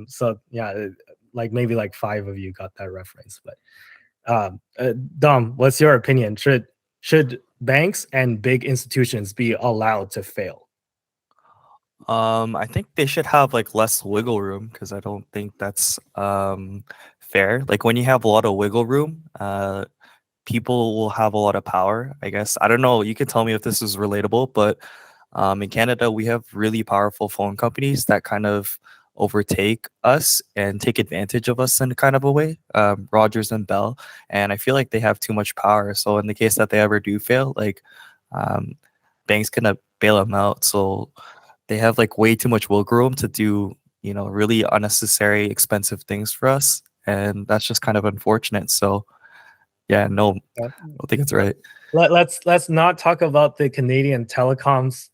So yeah, like maybe like 5 of you got that reference. But Dom, what's your opinion? Should banks and big institutions be allowed to fail? I think they should have like less wiggle room, because I don't think that's fair. Like when you have a lot of wiggle room, people will have a lot of power, I guess. I don't know. You can tell me if this is relatable, but in Canada, we have really powerful phone companies that kind of overtake us and take advantage of us in kind of a way, Rogers and Bell. And I feel like they have too much power. So in the case that they ever do fail, like banks can bail them out. So they have like way too much wiggle room to do, really unnecessary, expensive things for us. And that's just kind of unfortunate. So yeah, no, I don't think it's right. Let's not talk about the Canadian telecoms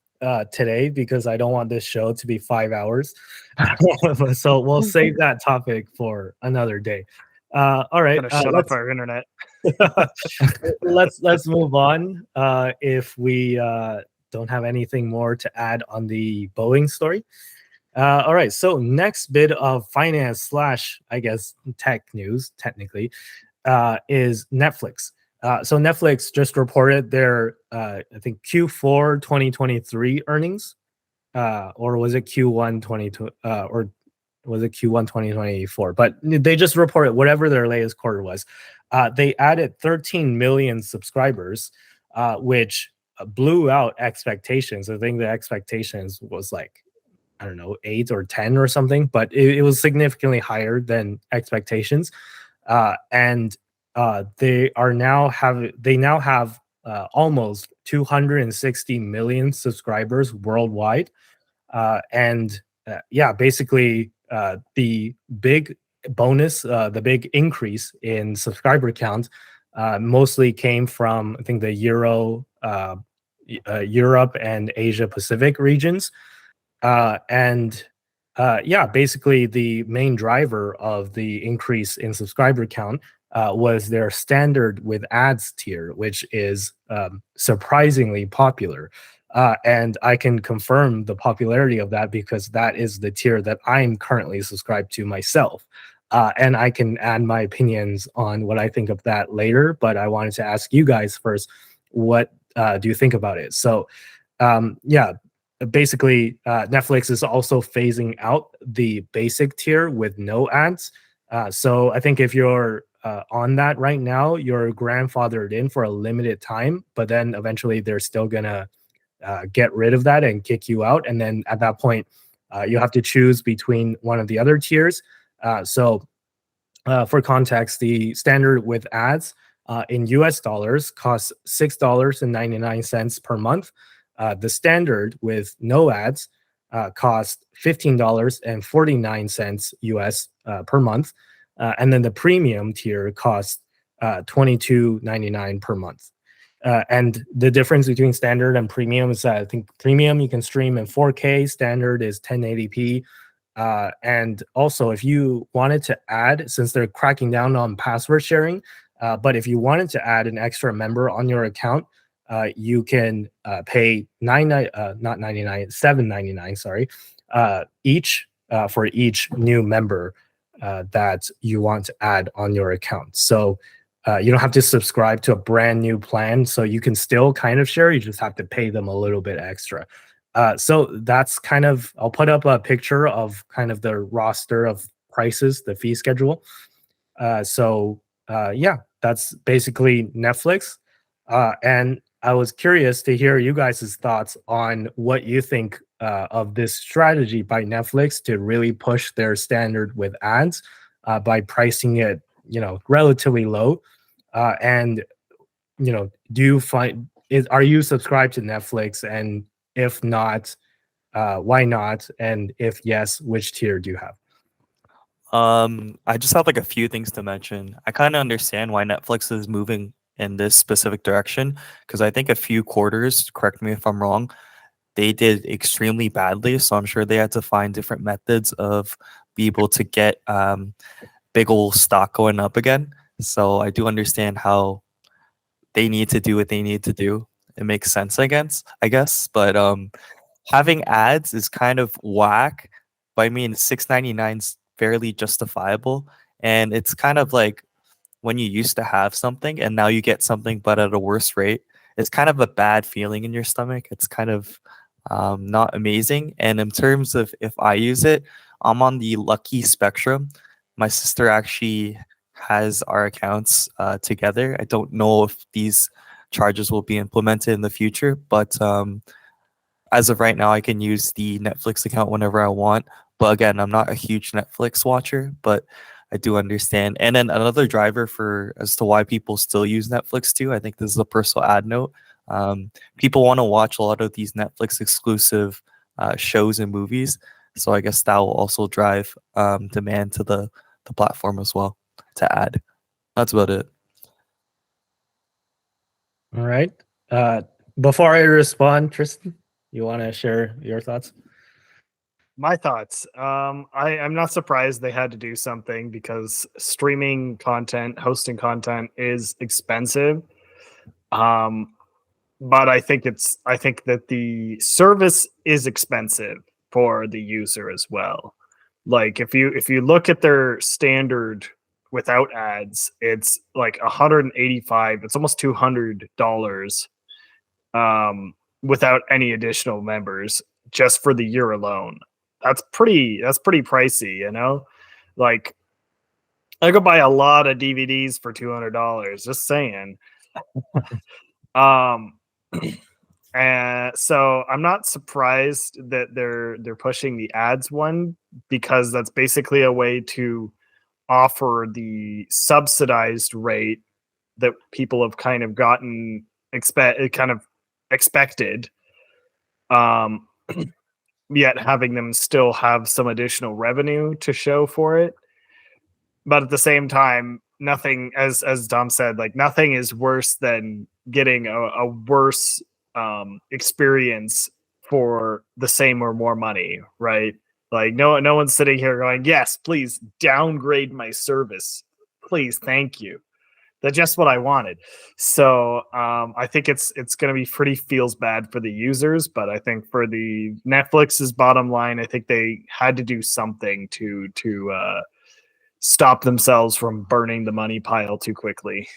today, because I don't want this show to be 5 hours. So we'll save that topic for another day. All right, shut up our internet. let's move on. If we don't have anything more to add on the Boeing story. All right, so next bit of finance / I guess tech news, technically, is Netflix. So Netflix just reported their, I think, Q4 2023 earnings, or was it Q1 2020, or was it Q1 2024? But they just reported whatever their latest quarter was. They added 13 million subscribers, which blew out expectations. I think the expectations was like, I don't know, 8 or 10 or something, but it was significantly higher than expectations. And they now have almost 260 million subscribers worldwide. Basically the big bonus, the big increase in subscriber count mostly came from, I think, the Europe and Asia Pacific regions. Basically the main driver of the increase in subscriber count was their standard with ads tier, which is surprisingly popular. And I can confirm the popularity of that because that is the tier that I'm currently subscribed to myself. And I can add my opinions on what I think of that later, but I wanted to ask you guys first, what do you think about it? So, basically, Netflix is also phasing out the basic tier with no ads. So I think if you're on that right now, you're grandfathered in for a limited time, but then eventually they're still gonna get rid of that and kick you out. And then at that point, you have to choose between one of the other tiers. For context, the standard with ads in US dollars costs $6.99 per month. The standard with no ads cost $15.49 US per month. And then the premium tier costs $22.99 per month. And the difference between standard and premium is that I think premium you can stream in 4K, standard is 1080p. And also, if you wanted to add, since they're cracking down on password sharing, but if you wanted to add an extra member on your account, you can pay $7.99, sorry, each for each new member that you want to add on your account. So you don't have to subscribe to a brand new plan, so you can still kind of share. You just have to pay them a little bit extra. So that's kind of, I'll put up a picture of kind of the roster of prices, the fee schedule. Yeah, that's basically Netflix. And I was curious to hear you guys' thoughts on what you think of this strategy by Netflix to really push their standard with ads by pricing it, relatively low. And do you are you subscribed to Netflix? And if not, why not? And if yes, which tier do you have? I just have like a few things to mention. I kind of understand why Netflix is moving in this specific direction because I think a few quarters, correct me if I'm wrong, they did extremely badly. So I'm sure they had to find different methods of be able to get big old stock going up again. So I do understand how they need to do what they need to do. It makes sense, I guess. But having ads is kind of whack. But I mean, 6.99 is fairly justifiable, and it's kind of like when you used to have something and now you get something but at a worse rate. It's kind of a bad feeling in your stomach. It's kind of not amazing. And in terms of if I use it, I'm on the lucky spectrum. My sister actually has our accounts together. I don't know if these charges will be implemented in the future, but as of right now, I can use the Netflix account whenever I want. But again, I'm not a huge Netflix watcher, but I do understand. And then another driver for as to why people still use Netflix too. I think this is a personal ad note. People want to watch a lot of these Netflix exclusive shows and movies, so I guess that will also drive demand to the platform as well to add. That's about it. All right. Before I respond, Tristan, you want to share your thoughts? My thoughts. I'm not surprised they had to do something because streaming content, hosting content is expensive. But I think that the service is expensive for the user as well. Like if you look at their standard without ads, it's like 185. It's almost $200 without any additional members just for the year alone. That's pretty pricey. Like I could buy a lot of DVDs for $200, just saying. um and so I'm not surprised that they're pushing the ads one, because that's basically a way to offer the subsidized rate that people have kind of expected, um yet having them still have some additional revenue to show for it. But at the same time, nothing, as Dom said, like nothing is worse than getting a worse experience for the same or more money, right? Like no one's sitting here going, yes, please downgrade my service, please, thank you. That's just what I wanted. So I think it's going to be pretty feels bad for the users, but I think for the Netflix's bottom line, I think they had to do something to stop themselves from burning the money pile too quickly.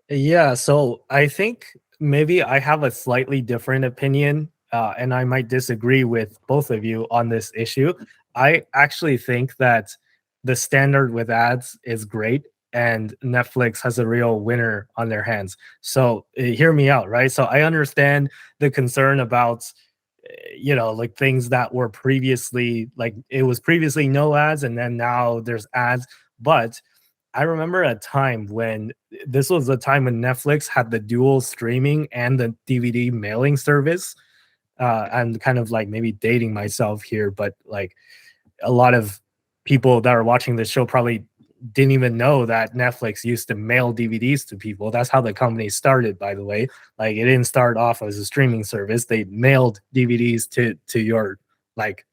Yeah, so I think maybe I have a slightly different opinion, and I might disagree with both of you on this issue. I actually think that the standard with ads is great, and Netflix has a real winner on their hands. So hear me out, right? So I understand the concern about, like things that were previously, like it was previously no ads, and then now there's ads. But I remember a time when this was the time when Netflix had the dual streaming and the DVD mailing service. And kind of like maybe dating myself here, but like a lot of people that are watching this show probably didn't even know that Netflix used to mail DVDs to people. That's how the company started, by the way. Like it didn't start off as a streaming service. They mailed DVDs to your like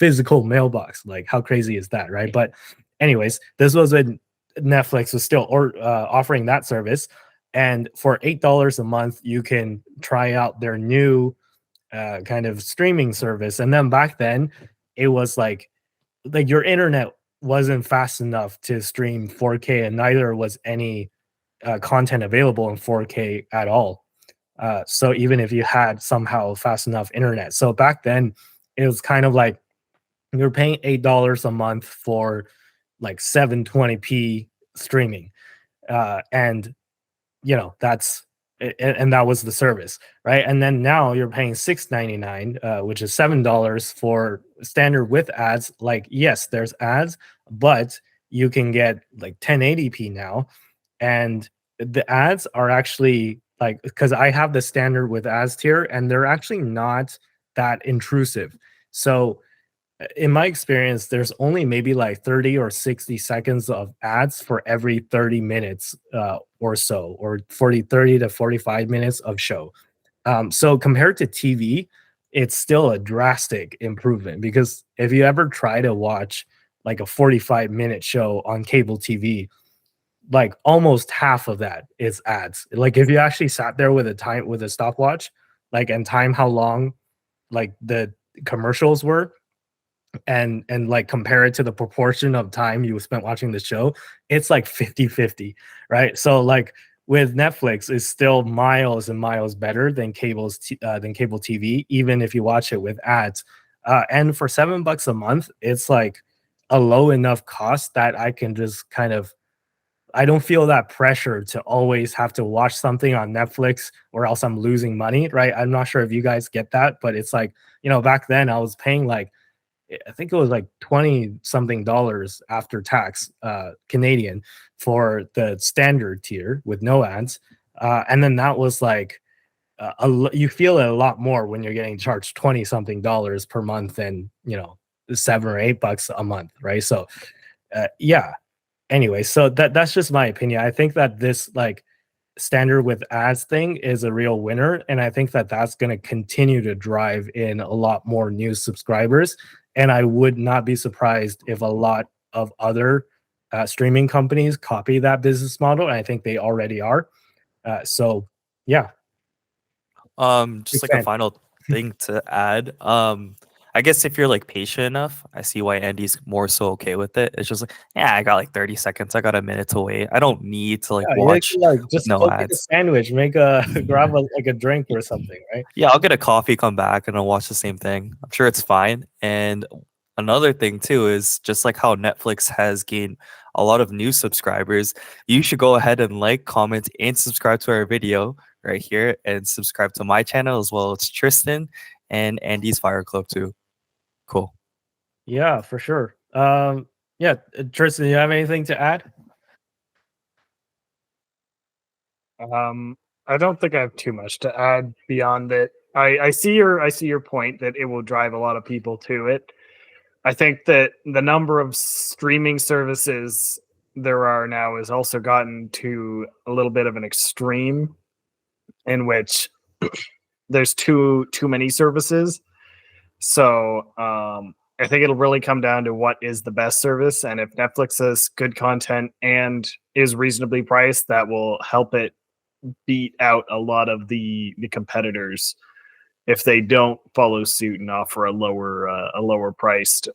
physical mailbox. Like how crazy is that, right? But anyways, this was when Netflix was still offering that service. And for $8 a month, you can try out their new kind of streaming service. And then back then, it was like your internet wasn't fast enough to stream 4K, and neither was any content available in 4K at all. So even if you had somehow fast enough internet, so back then it was kind of like you're paying $8 a month for like 720p streaming, and that's and that was the service, right? And then now you're paying $6.99, which is $7 for standard with ads. Like, yes, there's ads, but you can get like 1080p now, and the ads are actually like, because I have the standard with ads tier, and they're actually not that intrusive. So in my experience, there's only maybe like 30 or 60 seconds of ads for every 30 minutes or so, or 30 to 45 minutes of show. So compared to TV, it's still a drastic improvement, because if you ever try to watch like a 45-minute show on cable TV, like almost half of that is ads. Like if you actually sat there with a stopwatch, like, and time how long like the commercials were, and like compare it to the proportion of time you spent watching the show, it's like 50-50, right? So like with Netflix, it's still miles and miles better than cable TV, even if you watch it with ads. And for $7 a month, it's like a low enough cost that I can just kind of, I don't feel that pressure to always have to watch something on Netflix or else I'm losing money, right? I'm not sure if you guys get that, but it's like, back then I was paying like, I think it was like 20 something dollars after tax, Canadian, for the standard tier with no ads. And then that was like, you feel it a lot more when you're getting charged 20 something dollars per month than, $7 or $8 a month. Right. So, yeah. Anyway, so that's just my opinion. I think that this like standard with ads thing is a real winner, and I think that that's going to continue to drive in a lot more new subscribers. And I would not be surprised if a lot of other streaming companies copy that business model, and I think they already are. So yeah, Just big like a fan. final thing to add. I guess if you're like patient enough, I see why Andy's more so okay with it. It's just like, yeah, I got like 30 seconds. I got a minute to wait. I don't need to like Yeah, you watch can, like, with just no go get a ads. sandwich, make a grab like a drink or something, right? Yeah, I'll get a coffee, come back, and I'll watch the same thing. I'm sure it's fine. And another thing too is just like how Netflix has gained a lot of new subscribers. You should go ahead and like, comment, and subscribe to our video right here, and subscribe to my channel as well. It's Tristan and Andy's Fire Club too. Cool. Yeah, for sure. Yeah, Tristan, you have anything to add? I don't think I have too much to add beyond that. I see your point that it will drive a lot of people to it. I think that the number of streaming services there are now has also gotten to a little bit of an extreme in which there's too many services. So I think it'll really come down to what is the best service, and if Netflix has good content and is reasonably priced, that will help it beat out a lot of the competitors if they don't follow suit and offer a lower priced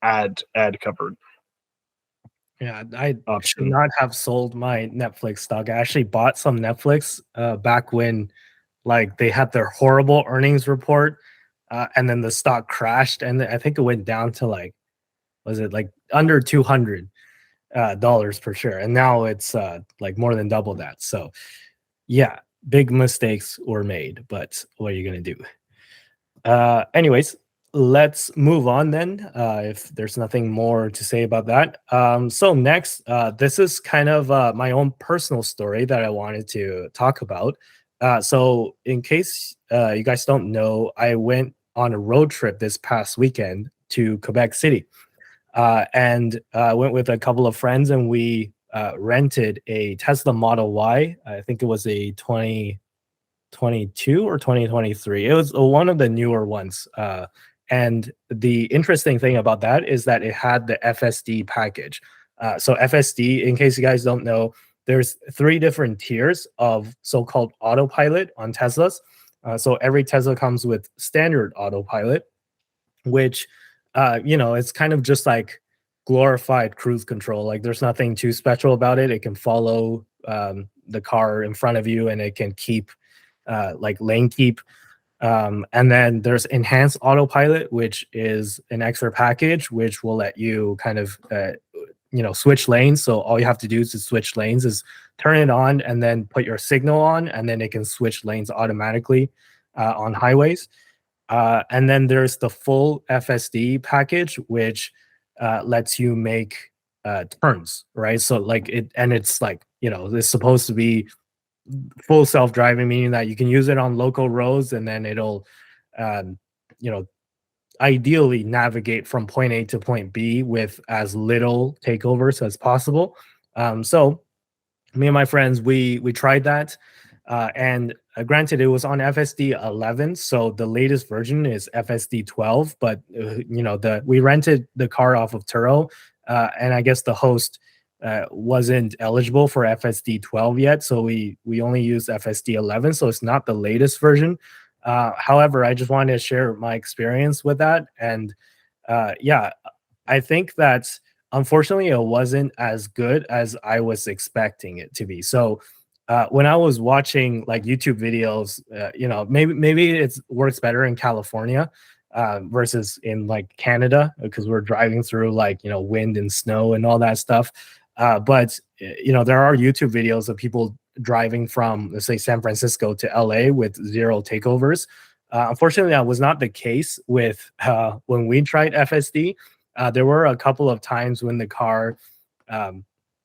ad covered Yeah, I should option. not have sold my Netflix stock. I actually bought some Netflix back when like they had their horrible earnings report, and then the stock crashed, and I think it went down to like, was it like under $200 dollars per share, and now it's like more than double that. So yeah, big mistakes were made, but what are you gonna do? Anyways, let's move on then, if there's nothing more to say about that. So next, this is kind of my own personal story that I wanted to talk about. So in case you guys don't know, I went on a road trip this past weekend to Quebec City, and I went with a couple of friends, and we rented a Tesla Model Y. I think it was a 2022 or 2023. It was one of the newer ones. And the interesting thing about that is that it had the FSD package. So FSD, in case you guys don't know, there's 3 different tiers of so-called autopilot on Teslas. So every Tesla comes with standard autopilot, which it's kind of just like glorified cruise control. Like there's nothing too special about it. It can follow the car in front of you, and it can keep like lane keep. And then there's enhanced autopilot, which is an extra package which will let you kind of switch lanes. So all you have to do to switch lanes is turn it on and then put your signal on, and then it can switch lanes automatically on highways. And then there's the full FSD package, which lets you make turns, right? So like it's like, it's supposed to be full self-driving, meaning that you can use it on local roads, and then it'll ideally navigate from point A to point B with as little takeovers as possible. So me and my friends, we tried that, and granted, it was on FSD 11, so the latest version is FSD 12. But we rented the car off of Turo, and I guess the host wasn't eligible for FSD 12 yet, so we only used FSD 11, so it's not the latest version. However, I just wanted to share my experience with that, and I think that unfortunately it wasn't as good as I was expecting it to be. So when I was watching like YouTube videos, maybe it works better in California versus in like Canada, because we're driving through like wind and snow and all that stuff. But there are YouTube videos of people driving from, let's say, San Francisco to LA with zero takeovers. Unfortunately, that was not the case with when we tried FSD. There were a couple of times when the car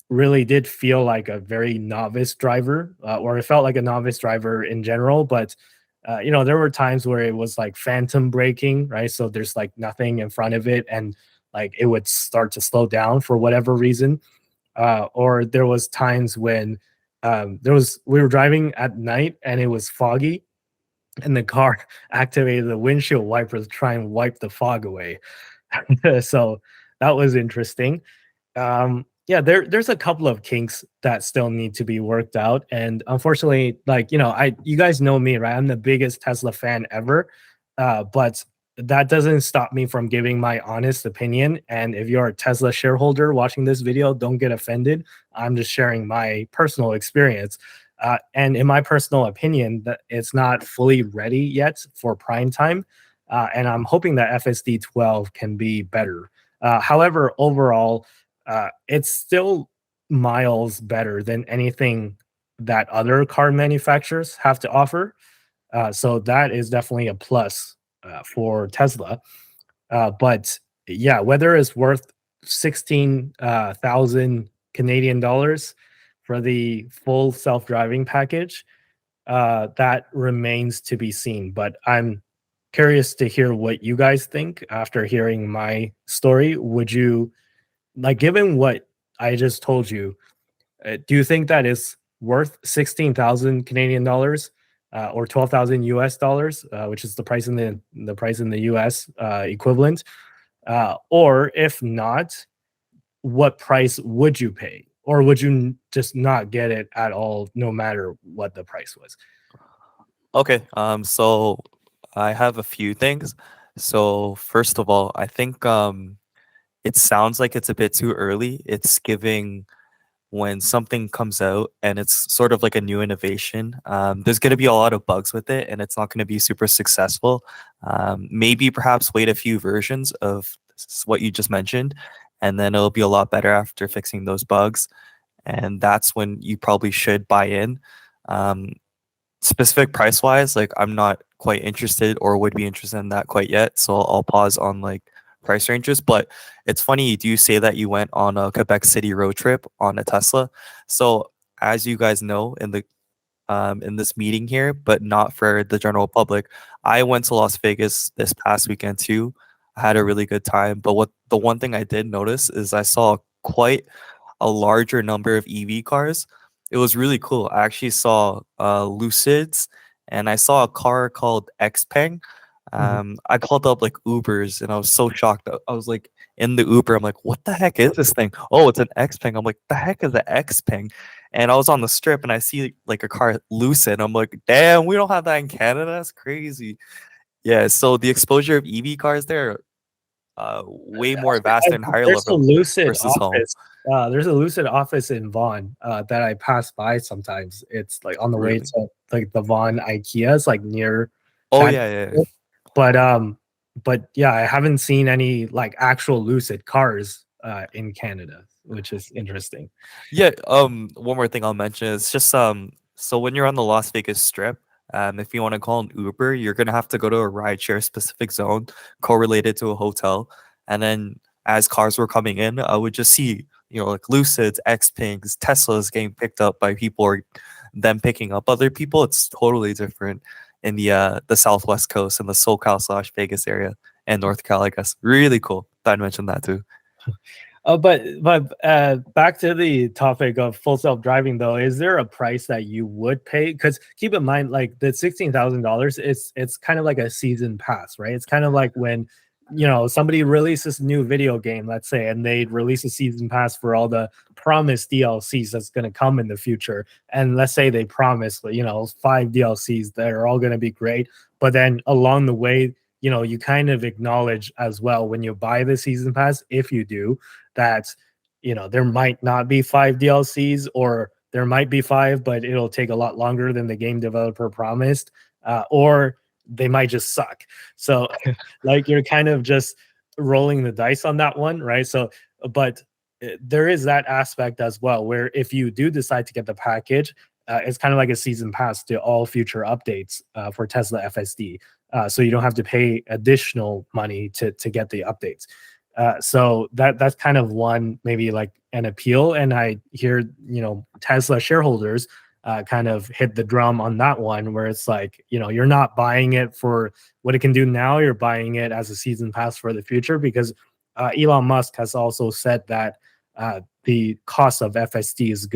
really did feel like a very novice driver, or it felt like a novice driver in general. But there were times where it was like phantom braking, right? So there's like nothing in front of it, and like it would start to slow down for whatever reason. Or there was times when we were driving at night and it was foggy, and the car activated the windshield wiper to try and wipe the fog away. So that was interesting. There's a couple of kinks that still need to be worked out, and unfortunately, like you guys know me, right? I'm the biggest Tesla fan ever, but that doesn't stop me from giving my honest opinion. And if you're a Tesla shareholder watching this video, don't get offended. I'm just sharing my personal experience. And in my personal opinion, that it's not fully ready yet for prime time. And I'm hoping that FSD 12 can be better. However, overall, it's still miles better than anything that other car manufacturers have to offer. So that is definitely a plus for Tesla. But yeah, whether it's worth 16,000 Canadian dollars for the full self-driving package, that remains to be seen. But I'm curious to hear what you guys think after hearing my story. Would you, like, given what I just told you, do you think that is worth 16,000 Canadian dollars? Or 12,000 US dollars, which is the price in the US equivalent, or if not, what price would you pay, or would you just not get it at all, no matter what the price was? Okay, so I have a few things. So first of all, I think it sounds like it's a bit too early. It's giving when something comes out and it's sort of like a new innovation, there's going to be a lot of bugs with it and it's not going to be super successful. Maybe perhaps wait a few versions of what you just mentioned, and then it'll be a lot better after fixing those bugs. And that's when you probably should buy in. Specific price wise, like I'm not quite interested or would be interested in that quite yet. So I'll pause on like price ranges. But it's funny you do say that you went on a Quebec City road trip on a Tesla. So as you guys know in this meeting here, but not for the general public, I went to Las Vegas this past weekend too. I had a really good time. But the one thing I did notice is I saw quite a larger number of EV cars. It was really cool. I actually saw Lucids, and I saw a car called Xpeng. I called up like Ubers, and I was so shocked. I was like in the Uber, I'm like, what the heck is this thing? Oh, it's an Xpeng. I'm like, the heck is an Xpeng? And I was on the strip, and I see like a car Lucid. I'm like, damn, we don't have that in Canada. That's crazy. Yeah. So the exposure of EV cars there, way more vast and higher There's a level Lucid versus home. office. There's a Lucid office in Vaughan that I pass by sometimes. It's like on the way Really? to like the Vaughan IKEA. It's like near Oh That, yeah. but yeah, I haven't seen any like actual Lucid cars in Canada, which is interesting. Yeah, one more thing I'll mention is just so when you're on the Las Vegas Strip, if you want to call an Uber, you're gonna have to go to a rideshare specific zone correlated to a hotel. And then as cars were coming in, I would just see, like Lucids, Xpings, Teslas getting picked up by people or them picking up other people. It's totally different in the Southwest Coast and the SoCal/Vegas area and North Cal, I guess. Really cool. I'd mention that too. But back to the topic of full self driving though, is there a price that you would pay? Because keep in mind, like the $16,000, it's kind of like a season pass, right? It's kind of like when somebody releases a new video game, let's say, and they release a season pass for all the promised DLCs that's going to come in the future. And let's say they promise, 5 DLCs that are all going to be great, but then along the way, you kind of acknowledge as well when you buy the season pass, if you do, that there might not be 5 DLCs, or there might be 5, but it'll take a lot longer than the game developer promised, or they might just suck. So like you're kind of just rolling the dice on that one, right? So but there is that aspect as well, where if you do decide to get the package, it's kind of like a season pass to all future updates for Tesla FSD. So you don't have to pay additional money to get the updates. So that's kind of one, maybe like an appeal. And I hear, Tesla shareholders kind of hit the drum on that one, where it's like, you're not buying it for what it can do now. You're buying it as a season pass for the future, because Elon Musk has also said that the cost of FSD is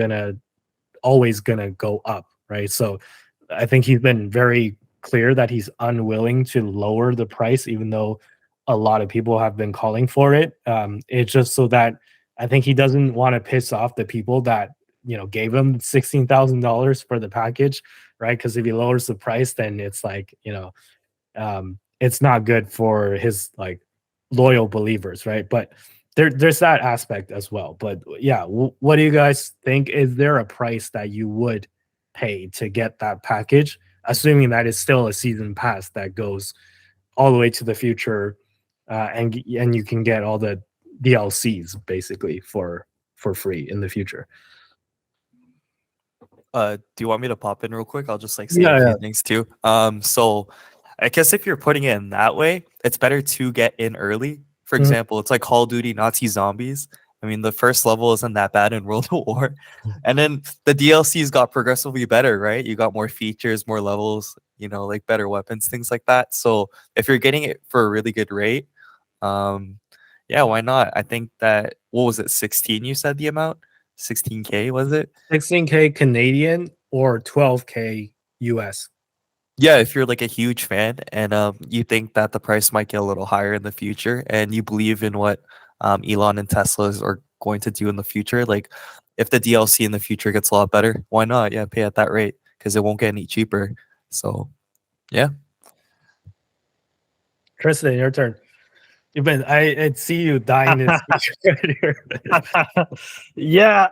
always gonna go up, right? So I think he's been very clear that he's unwilling to lower the price, even though a lot of people have been calling for it. It's just so that I think he doesn't want to piss off the people that gave him $16,000 for the package, right? Because if he lowers the price, then it's like it's not good for his like loyal believers, right? But there's that aspect as well. But yeah, what do you guys think? Is there a price that you would pay to get that package, assuming that it's still a season pass that goes all the way to the future, and you can get all the DLCs basically for free in the future? Do you want me to pop in real quick? I'll just like say a Yeah, few things too. So I guess if you're putting it in that way, it's better to get in early. For Mhm. example, it's like Call of Duty Nazi Zombies. I mean, the first level isn't that bad in World of War. And then the DLCs got progressively better, right? You got more features, more levels, like better weapons, things like that. So if you're getting it for a really good rate, yeah, why not? I think that, what was it, 16 you said the amount? 16K, was it? 16K Canadian or 12K US. Yeah, if you're like a huge fan and you think that the price might get a little higher in the future, and you believe in what Elon and Teslas are going to do in the future, like if the DLC in the future gets a lot better, why not? Yeah, pay at that rate, because it won't get any cheaper. So yeah. Tristan, your turn. I see you dying to speak right here. Yeah,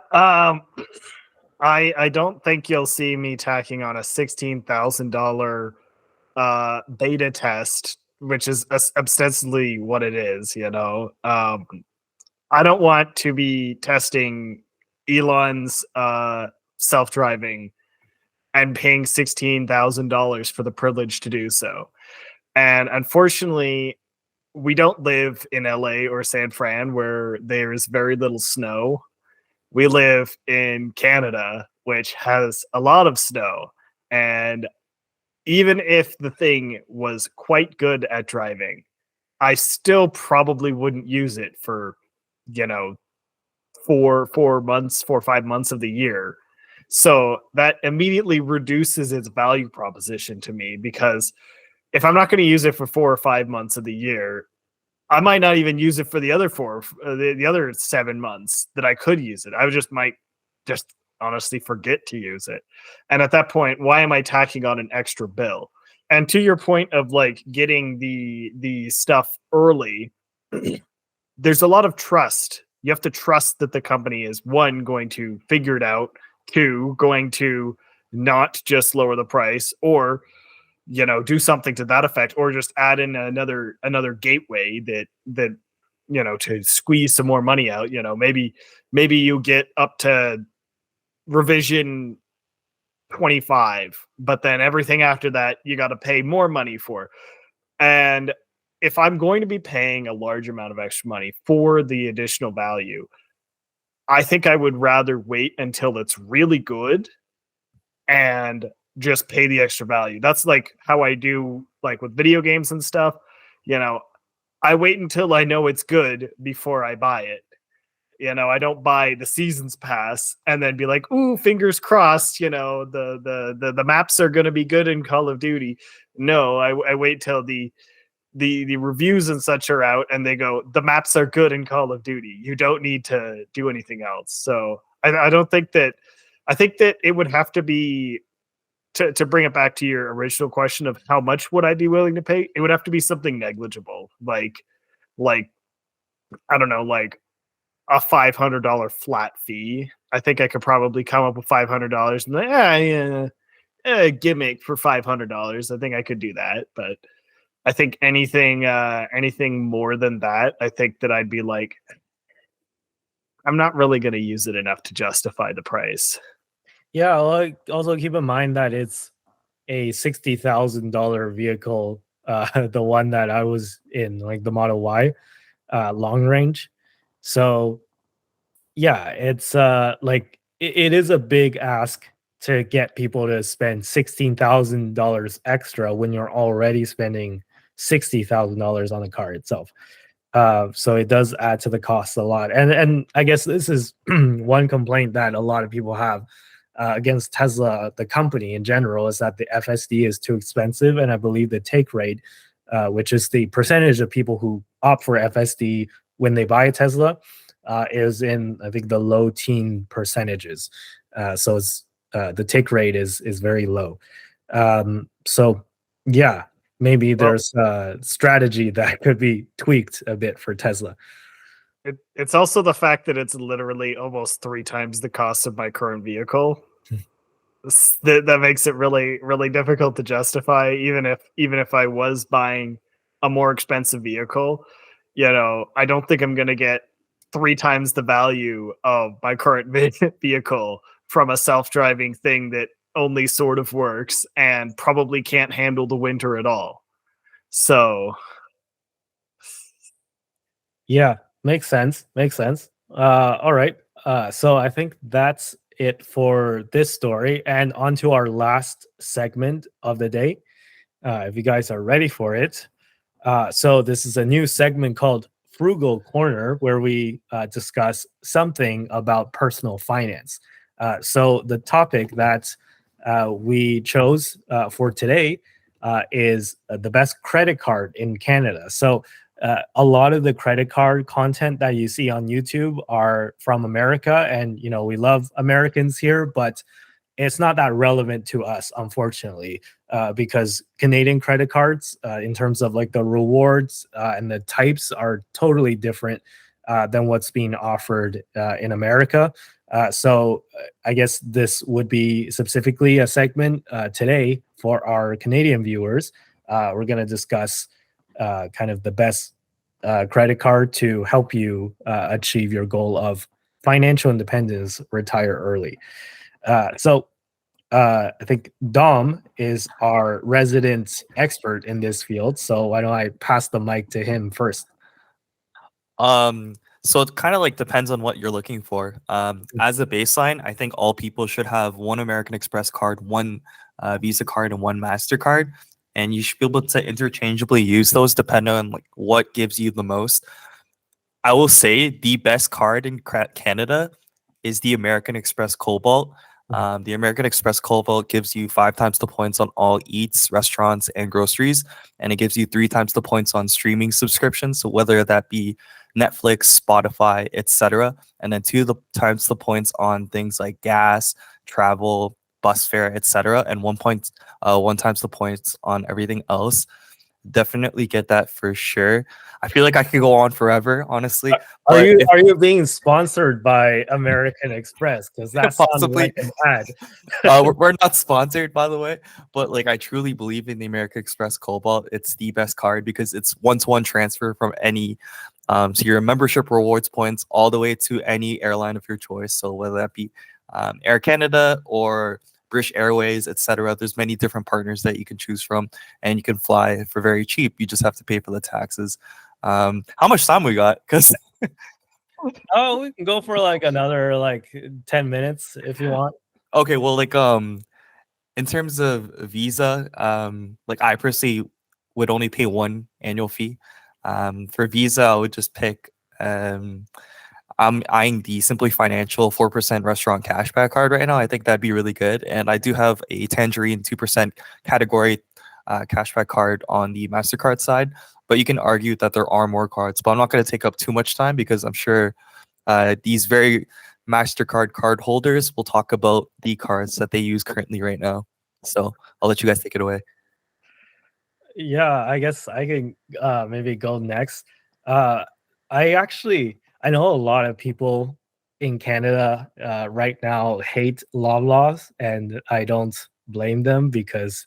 I don't think you'll see me tacking on a $16,000 beta test, which is ostensibly what it is. I don't want to be testing Elon's self-driving and paying $16,000 for the privilege to do so. And unfortunately, we don't live in LA or San Fran, where there's very little snow. We live in Canada, which has a lot of snow. And even if the thing was quite good at driving, I still probably wouldn't use it for, 4 or 5 months of the year. So that immediately reduces its value proposition to me, because if I'm not going to use it for 4 or 5 months of the year, I might not even use it for the other the other 7 months that I could use it. Might just honestly forget to use it. And at that point, why am I tacking on an extra bill? And to your point of like getting the stuff early, there's a lot of trust. You have to trust that the company is, one, going to figure it out, two, going to not just lower the price, or do something to that effect, or just add in another gateway that to squeeze some more money out. Maybe you get up to revision 25, but then everything after that you got to pay more money for. And if I'm going to be paying a large amount of extra money for the additional value, I think I would rather wait until it's really good and just pay the extra value. That's like how I do like with video games and stuff. I wait until I know it's good before I buy it. I don't buy the season's pass and then be like, "Ooh, fingers crossed." The maps are going to be good in Call of Duty. No, I wait till the reviews and such are out, and they go, "The maps are good in Call of Duty. You don't need to do anything else." So I don't think that. I think that it would have to be to bring it back to your original question of how much would I be willing to pay. It would have to be something negligible, like I don't know, like a $500 flat fee. I think I could probably come up with $500 and a gimmick for $500. I think I could do that, but I think anything more than that, I think that I'd be like, I'm not really going to use it enough to justify the price. Yeah, well, also keep in mind that it's a $60,000 vehicle, the one that I was in, like the Model Y, long range. So yeah, it's like it is a big ask to get people to spend $16,000 extra when you're already spending $60,000 on the car itself. So it does add to the cost a lot. And I guess this is one complaint that a lot of people have against Tesla, the company in general, is that the FSD is too expensive. And I believe the take rate, which is the percentage of people who opt for FSD when they buy a Tesla, is in, I think, the low teen percentages. So it's the take rate is very low. So yeah, maybe there's a strategy that could be tweaked a bit for Tesla. It's also the fact that it's literally almost 3 times the cost of my current vehicle. That makes it really, really difficult to justify, even if I was buying a more expensive vehicle. I don't think I'm going to get 3 times the value of my current vehicle from a self-driving thing that only sort of works and probably can't handle the winter at all. So yeah, makes sense. All right. So I think that's it for this story, and on to our last segment of the day. If you guys are ready for it. So this is a new segment called Frugal Corner, where we discuss something about personal finance. So the topic that we chose for today is the best credit card in Canada. So a lot of the credit card content that you see on YouTube are from America, and we love Americans here, but it's not that relevant to us, unfortunately, because Canadian credit cards, in terms of like the rewards and the types, are totally different than what's being offered in America. So I guess this would be specifically a segment today for our Canadian viewers. We're going to discuss kind of the best credit card to help you achieve your goal of financial independence, retire early. So I think Dom is our resident expert in this field. So why don't I pass the mic to him first? So it kind of like depends on what you're looking for. As a baseline, I think all people should have one American Express card, one Visa card, and one MasterCard, and you should be able to interchangeably use those depending on like what gives you the most. I will say the best card in Canada is the American Express Cobalt. The American Express Cobalt gives you 5 times the points on all eats, restaurants, and groceries, and it gives you 3 times the points on streaming subscriptions. So whether that be Netflix, Spotify, etc., and then 2 times the points on things like gas, travel, bus fare, etc., and 1 times the points on everything else. definitely get that for sure. I feel like I could go on forever, honestly. Are But you if are you being sponsored by American Express? Because that sounded like possibly, an ad. we're not sponsored, by the way, but like I truly believe in the American Express Cobalt. It's the best card because it's one-to-one transfer from any so your membership rewards points all the way to any airline of your choice. So whether that be Air Canada or British Airways, etc. There's many different partners that you can choose from, and you can fly for very cheap. You just have to pay for the taxes. How much time we got? Because Oh, we can go for like another like 10 minutes if you want. okay, well, like in terms of visa, like I personally would only pay one annual fee. For visa, I would just pick. I'm eyeing the Simply Financial 4% restaurant cashback card right now. I think that'd be really good, and I do have a Tangerine 2% category cashback card on the Mastercard side. But you can argue that there are more cards, but I'm not going to take up too much time because I'm sure these very Mastercard card holders will talk about the cards that they use currently right now. So I'll let you guys take it away. Yeah, I guess I can maybe go next. I know a lot of people in Canada right now hate Loblaws, and I don't blame them because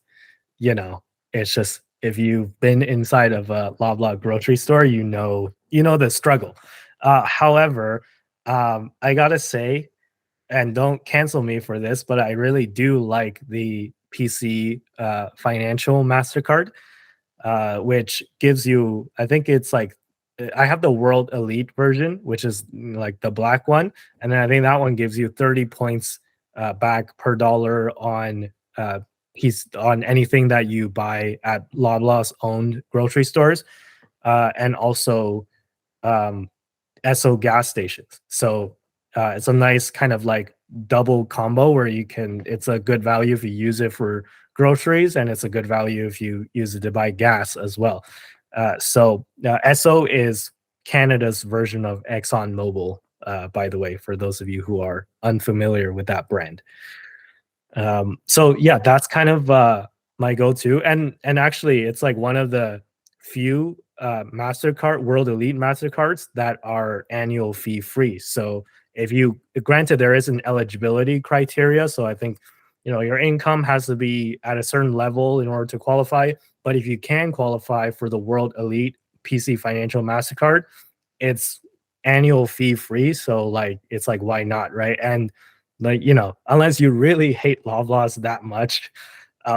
it's just if you've been inside of a Loblaw grocery store, you know the struggle. However, I gotta say, and don't cancel me for this, but I really do like the PC Financial Mastercard, which gives you, I think it's like, I have the World Elite version, which is like the black one. And then I think that one gives you 30 points back per dollar on on anything that you buy at Loblaw's owned grocery stores, and also Esso gas stations. So it's a nice kind of like double combo where it's a good value if you use it for groceries, and it's a good value if you use it to buy gas as well. So Esso is Canada's version of ExxonMobil, by the way, for those of you who are unfamiliar with that brand. So yeah, that's kind of my go-to, and actually it's like one of the few Mastercard World Elite Mastercards that are annual fee free. So if you, granted, there is an eligibility criteria, so I think your income has to be at a certain level in order to qualify. But if you can qualify for the World Elite PC Financial Mastercard, it's annual fee free. So like it's like, why not, right? And like unless you really hate Loblaws that much,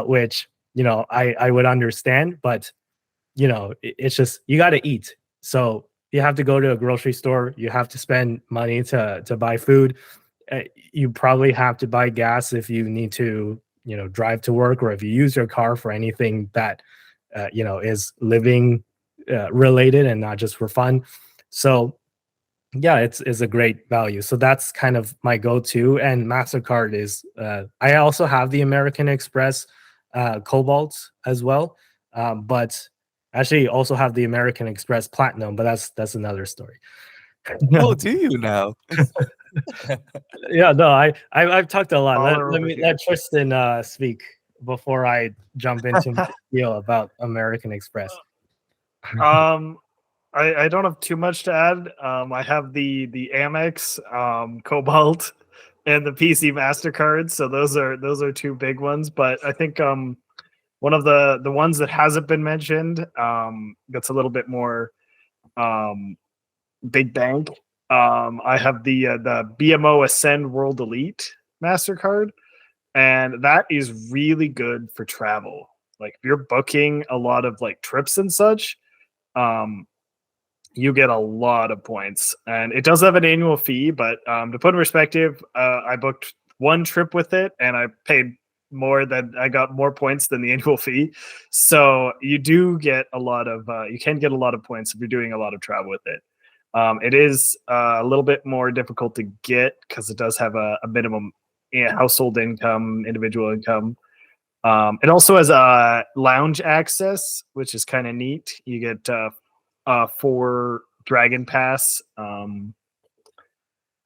which I would understand, but it's just you got to eat. So you have to go to a grocery store, you have to spend money to buy food. You probably have to buy gas if you need to drive to work, or if you use your car for anything that is living related and not just for fun. So yeah, it's a great value. So that's kind of my go-to. And MasterCard is I also have the American Express Cobalt as well, but actually also have the American Express Platinum, but that's another story. Oh, do you now? Yeah, no, I've talked a lot. Caller Let over me here. let Tristan speak before I jump into my deal about American Express. I don't have too much to add. I have the Amex Cobalt and the PC Mastercard, so those are two big ones. But I think one of the ones that hasn't been mentioned, that's a little bit more big bank. I have the BMO Ascend World Elite Mastercard, and that is really good for travel. Like if you're booking a lot of like trips and such, you get a lot of points, and it does have an annual fee. But to put in perspective, I booked one trip with it, and I paid more than I got more points than the annual fee. So you do get a lot of you can get a lot of points if you're doing a lot of travel with it. It is a little bit more difficult to get because it does have a minimum household income, individual income. It also has lounge access, which is kind of neat. You get 4 Dragon Pass for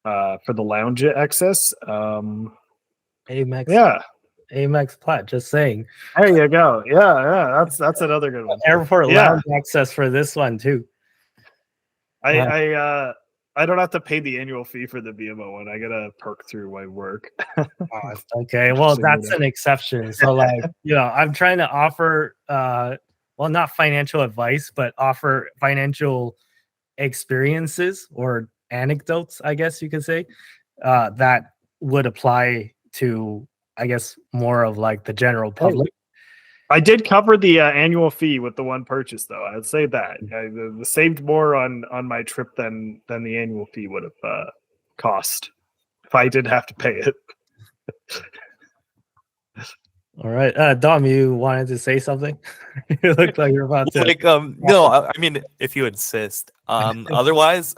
the lounge access. Amex. Yeah. Amex Plat. Just saying. There you go. Yeah. That's another good one. Airport lounge access for this one too. I don't have to pay the annual fee for the BMO one. I get a perk through my work. Okay, well, that's an exception. So, like, I'm trying to offer, not financial advice, but offer financial experiences or anecdotes, I guess you could say, that would apply to, I guess, more of like the general public. I did cover the annual fee with the one purchase, though. I'd say that I saved more on my trip than the annual fee would have cost if I did have to pay it. All right, Dom, you wanted to say something? You look like you're about to. Like, no, I mean, if you insist. Otherwise,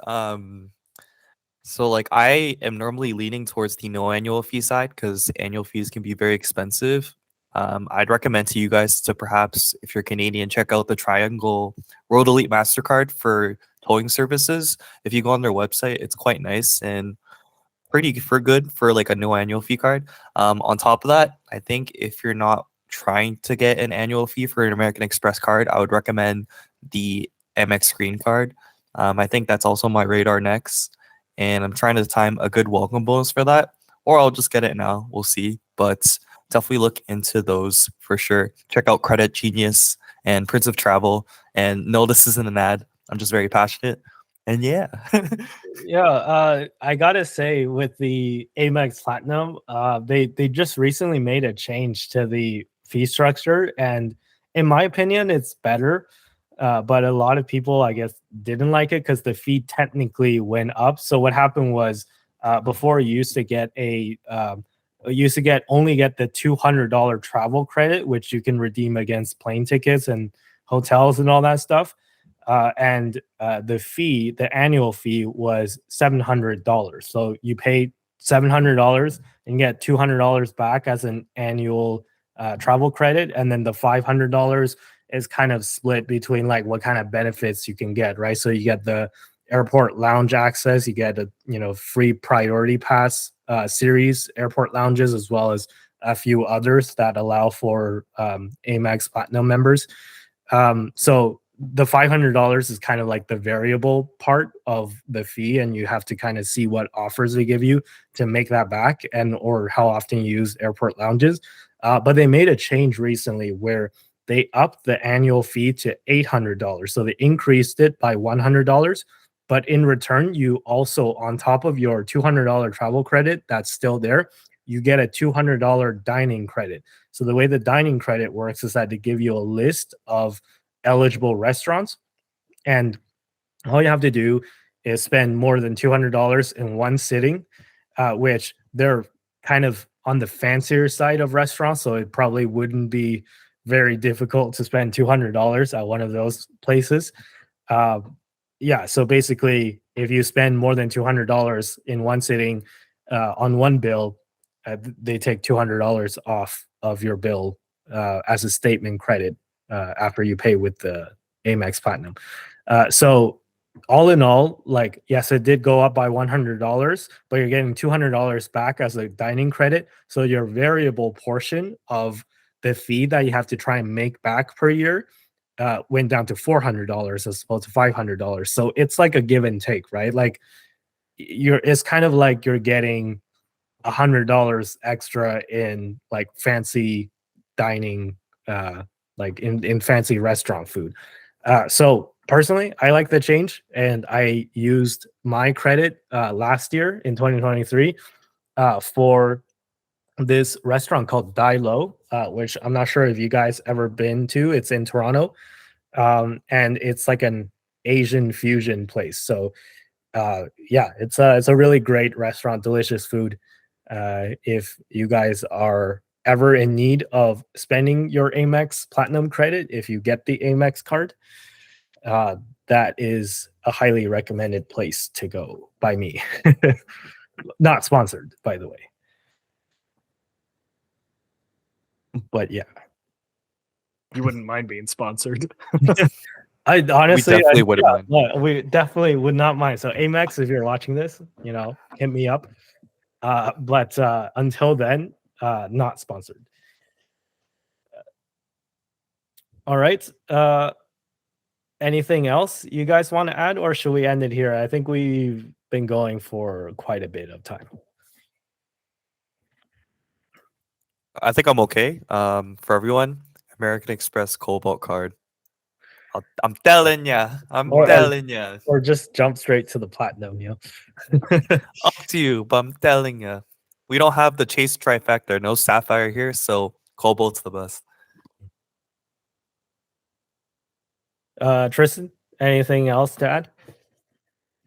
so like I am normally leaning towards the no annual fee side because annual fees can be very expensive. I'd recommend to you guys to perhaps, if you're Canadian, check out the Triangle Road Elite MasterCard for towing services. If you go on their website, it's quite nice and pretty good for like a no annual fee card. On top of that, I think if you're not trying to get an annual fee for an American Express card, I would recommend the MX Green card. I think that's also my radar next, and I'm trying to time a good welcome bonus for that, or I'll just get it now. We'll see, but definitely look into those for sure. Check out Credit Genius and Prince of Travel. And no, this isn't an ad. I'm just very passionate. And yeah. I gotta say, with the Amex Platinum, they just recently made a change to the fee structure, and in my opinion, it's better. But a lot of people, I guess, didn't like it because the fee technically went up. So what happened was, before you used to get only get the $200 travel credit, which you can redeem against plane tickets and hotels and all that stuff. And the annual fee was $700. So you pay $700 and get $200 back as an annual travel credit. And then the $500 is kind of split between like what kind of benefits you can get, right? So you get the airport lounge access, you get a free priority pass series airport lounges, as well as a few others that allow for Amex Platinum members. So the $500 is kind of like the variable part of the fee, and you have to kind of see what offers they give you to make that back, and or how often you use airport lounges. But they made a change recently where they upped the annual fee to $800. So they increased it by $100. But in return, you also, on top of your $200 travel credit that's still there, you get a $200 dining credit. So the way the dining credit works is that they give you a list of eligible restaurants, and all you have to do is spend more than $200 in one sitting, which they're kind of on the fancier side of restaurants, so it probably wouldn't be very difficult to spend $200 at one of those places. So basically, if you spend more than $200 in one sitting on one bill, they take $200 off of your bill as a statement credit after you pay with the Amex Platinum. So all in all, like, yes, it did go up by $100, but you're getting $200 back as a dining credit. So your variable portion of the fee that you have to try and make back per year went down to $400 as opposed to $500. So it's like a give and take, right? Like it's kind of like you're getting $100 extra in like fancy dining, like in fancy restaurant food. So personally, I like the change, and I used my credit last year in 2023 for this restaurant called Dai Lo, which I'm not sure if you guys ever been to. It's in Toronto, and it's like an Asian fusion place. So it's a really great restaurant, delicious food. If you guys are ever in need of spending your Amex Platinum credit, if you get the Amex card, that is a highly recommended place to go by me. Not sponsored, by the way. But yeah, you wouldn't mind being sponsored. I honestly, we definitely wouldn't mind. Yeah, we definitely would not mind. So Amex, if you're watching this, hit me up. But until then, not sponsored. All right. Anything else you guys want to add, or should we end it here? I think we've been going for quite a bit of time. I think I'm okay. For everyone, American Express Cobalt card. I'm telling ya. I'm Or- telling ya. Or just jump straight to the platinum, you know? Up to you, but I'm telling ya. We don't have the Chase trifecta. No Sapphire here, so Cobalt's the best. Tristan, anything else to add?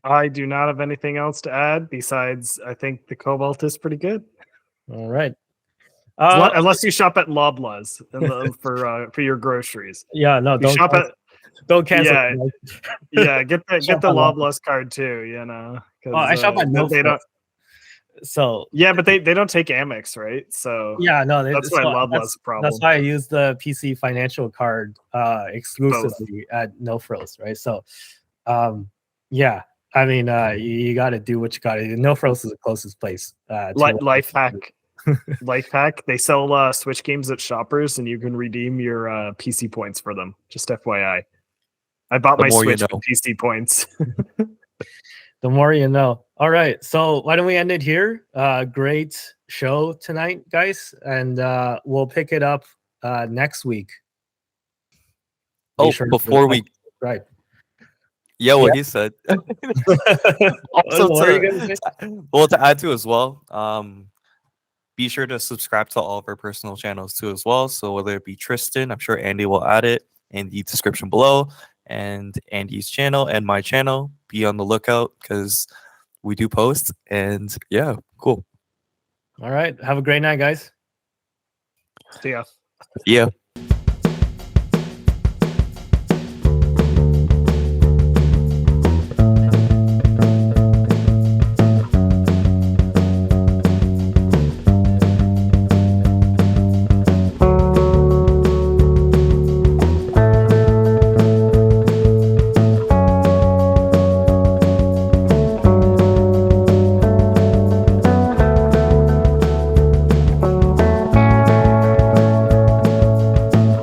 I do not have anything else to add besides I think the Cobalt is pretty good. All right. Unless you shop at Loblaws for your groceries. Yeah, no, If you shop at don't cancel. Yeah. Right? yeah, get the Shop at Loblaws card too. You know, 'cause, Oh, I shop at No they don't. So Yeah, but they don't take Amex, right? So yeah, no, that's why Loblaws that's, problem. that's why I use the PC financial card exclusively at No Frills, right? So, yeah, I mean, you got to do what you got to do. No Frills is the closest place. Life hack. Life hack. They sell Switch games at Shoppers, and you can redeem your PC points for them. Just FYI. I bought my Switch with PC points. The more you know. All right, so why don't we end it here? Great show tonight, guys, and we'll pick it up next week. Oh, before we right. Yeah, what he said. Also, to add to as well, be sure to subscribe to all of our personal channels too as well. So whether it be Tristan, I'm sure Andy will add it in the description below, and Andy's channel and my channel. Be on the lookout because we do post. And yeah, cool. All right. Have a great night, guys. See ya. Yeah.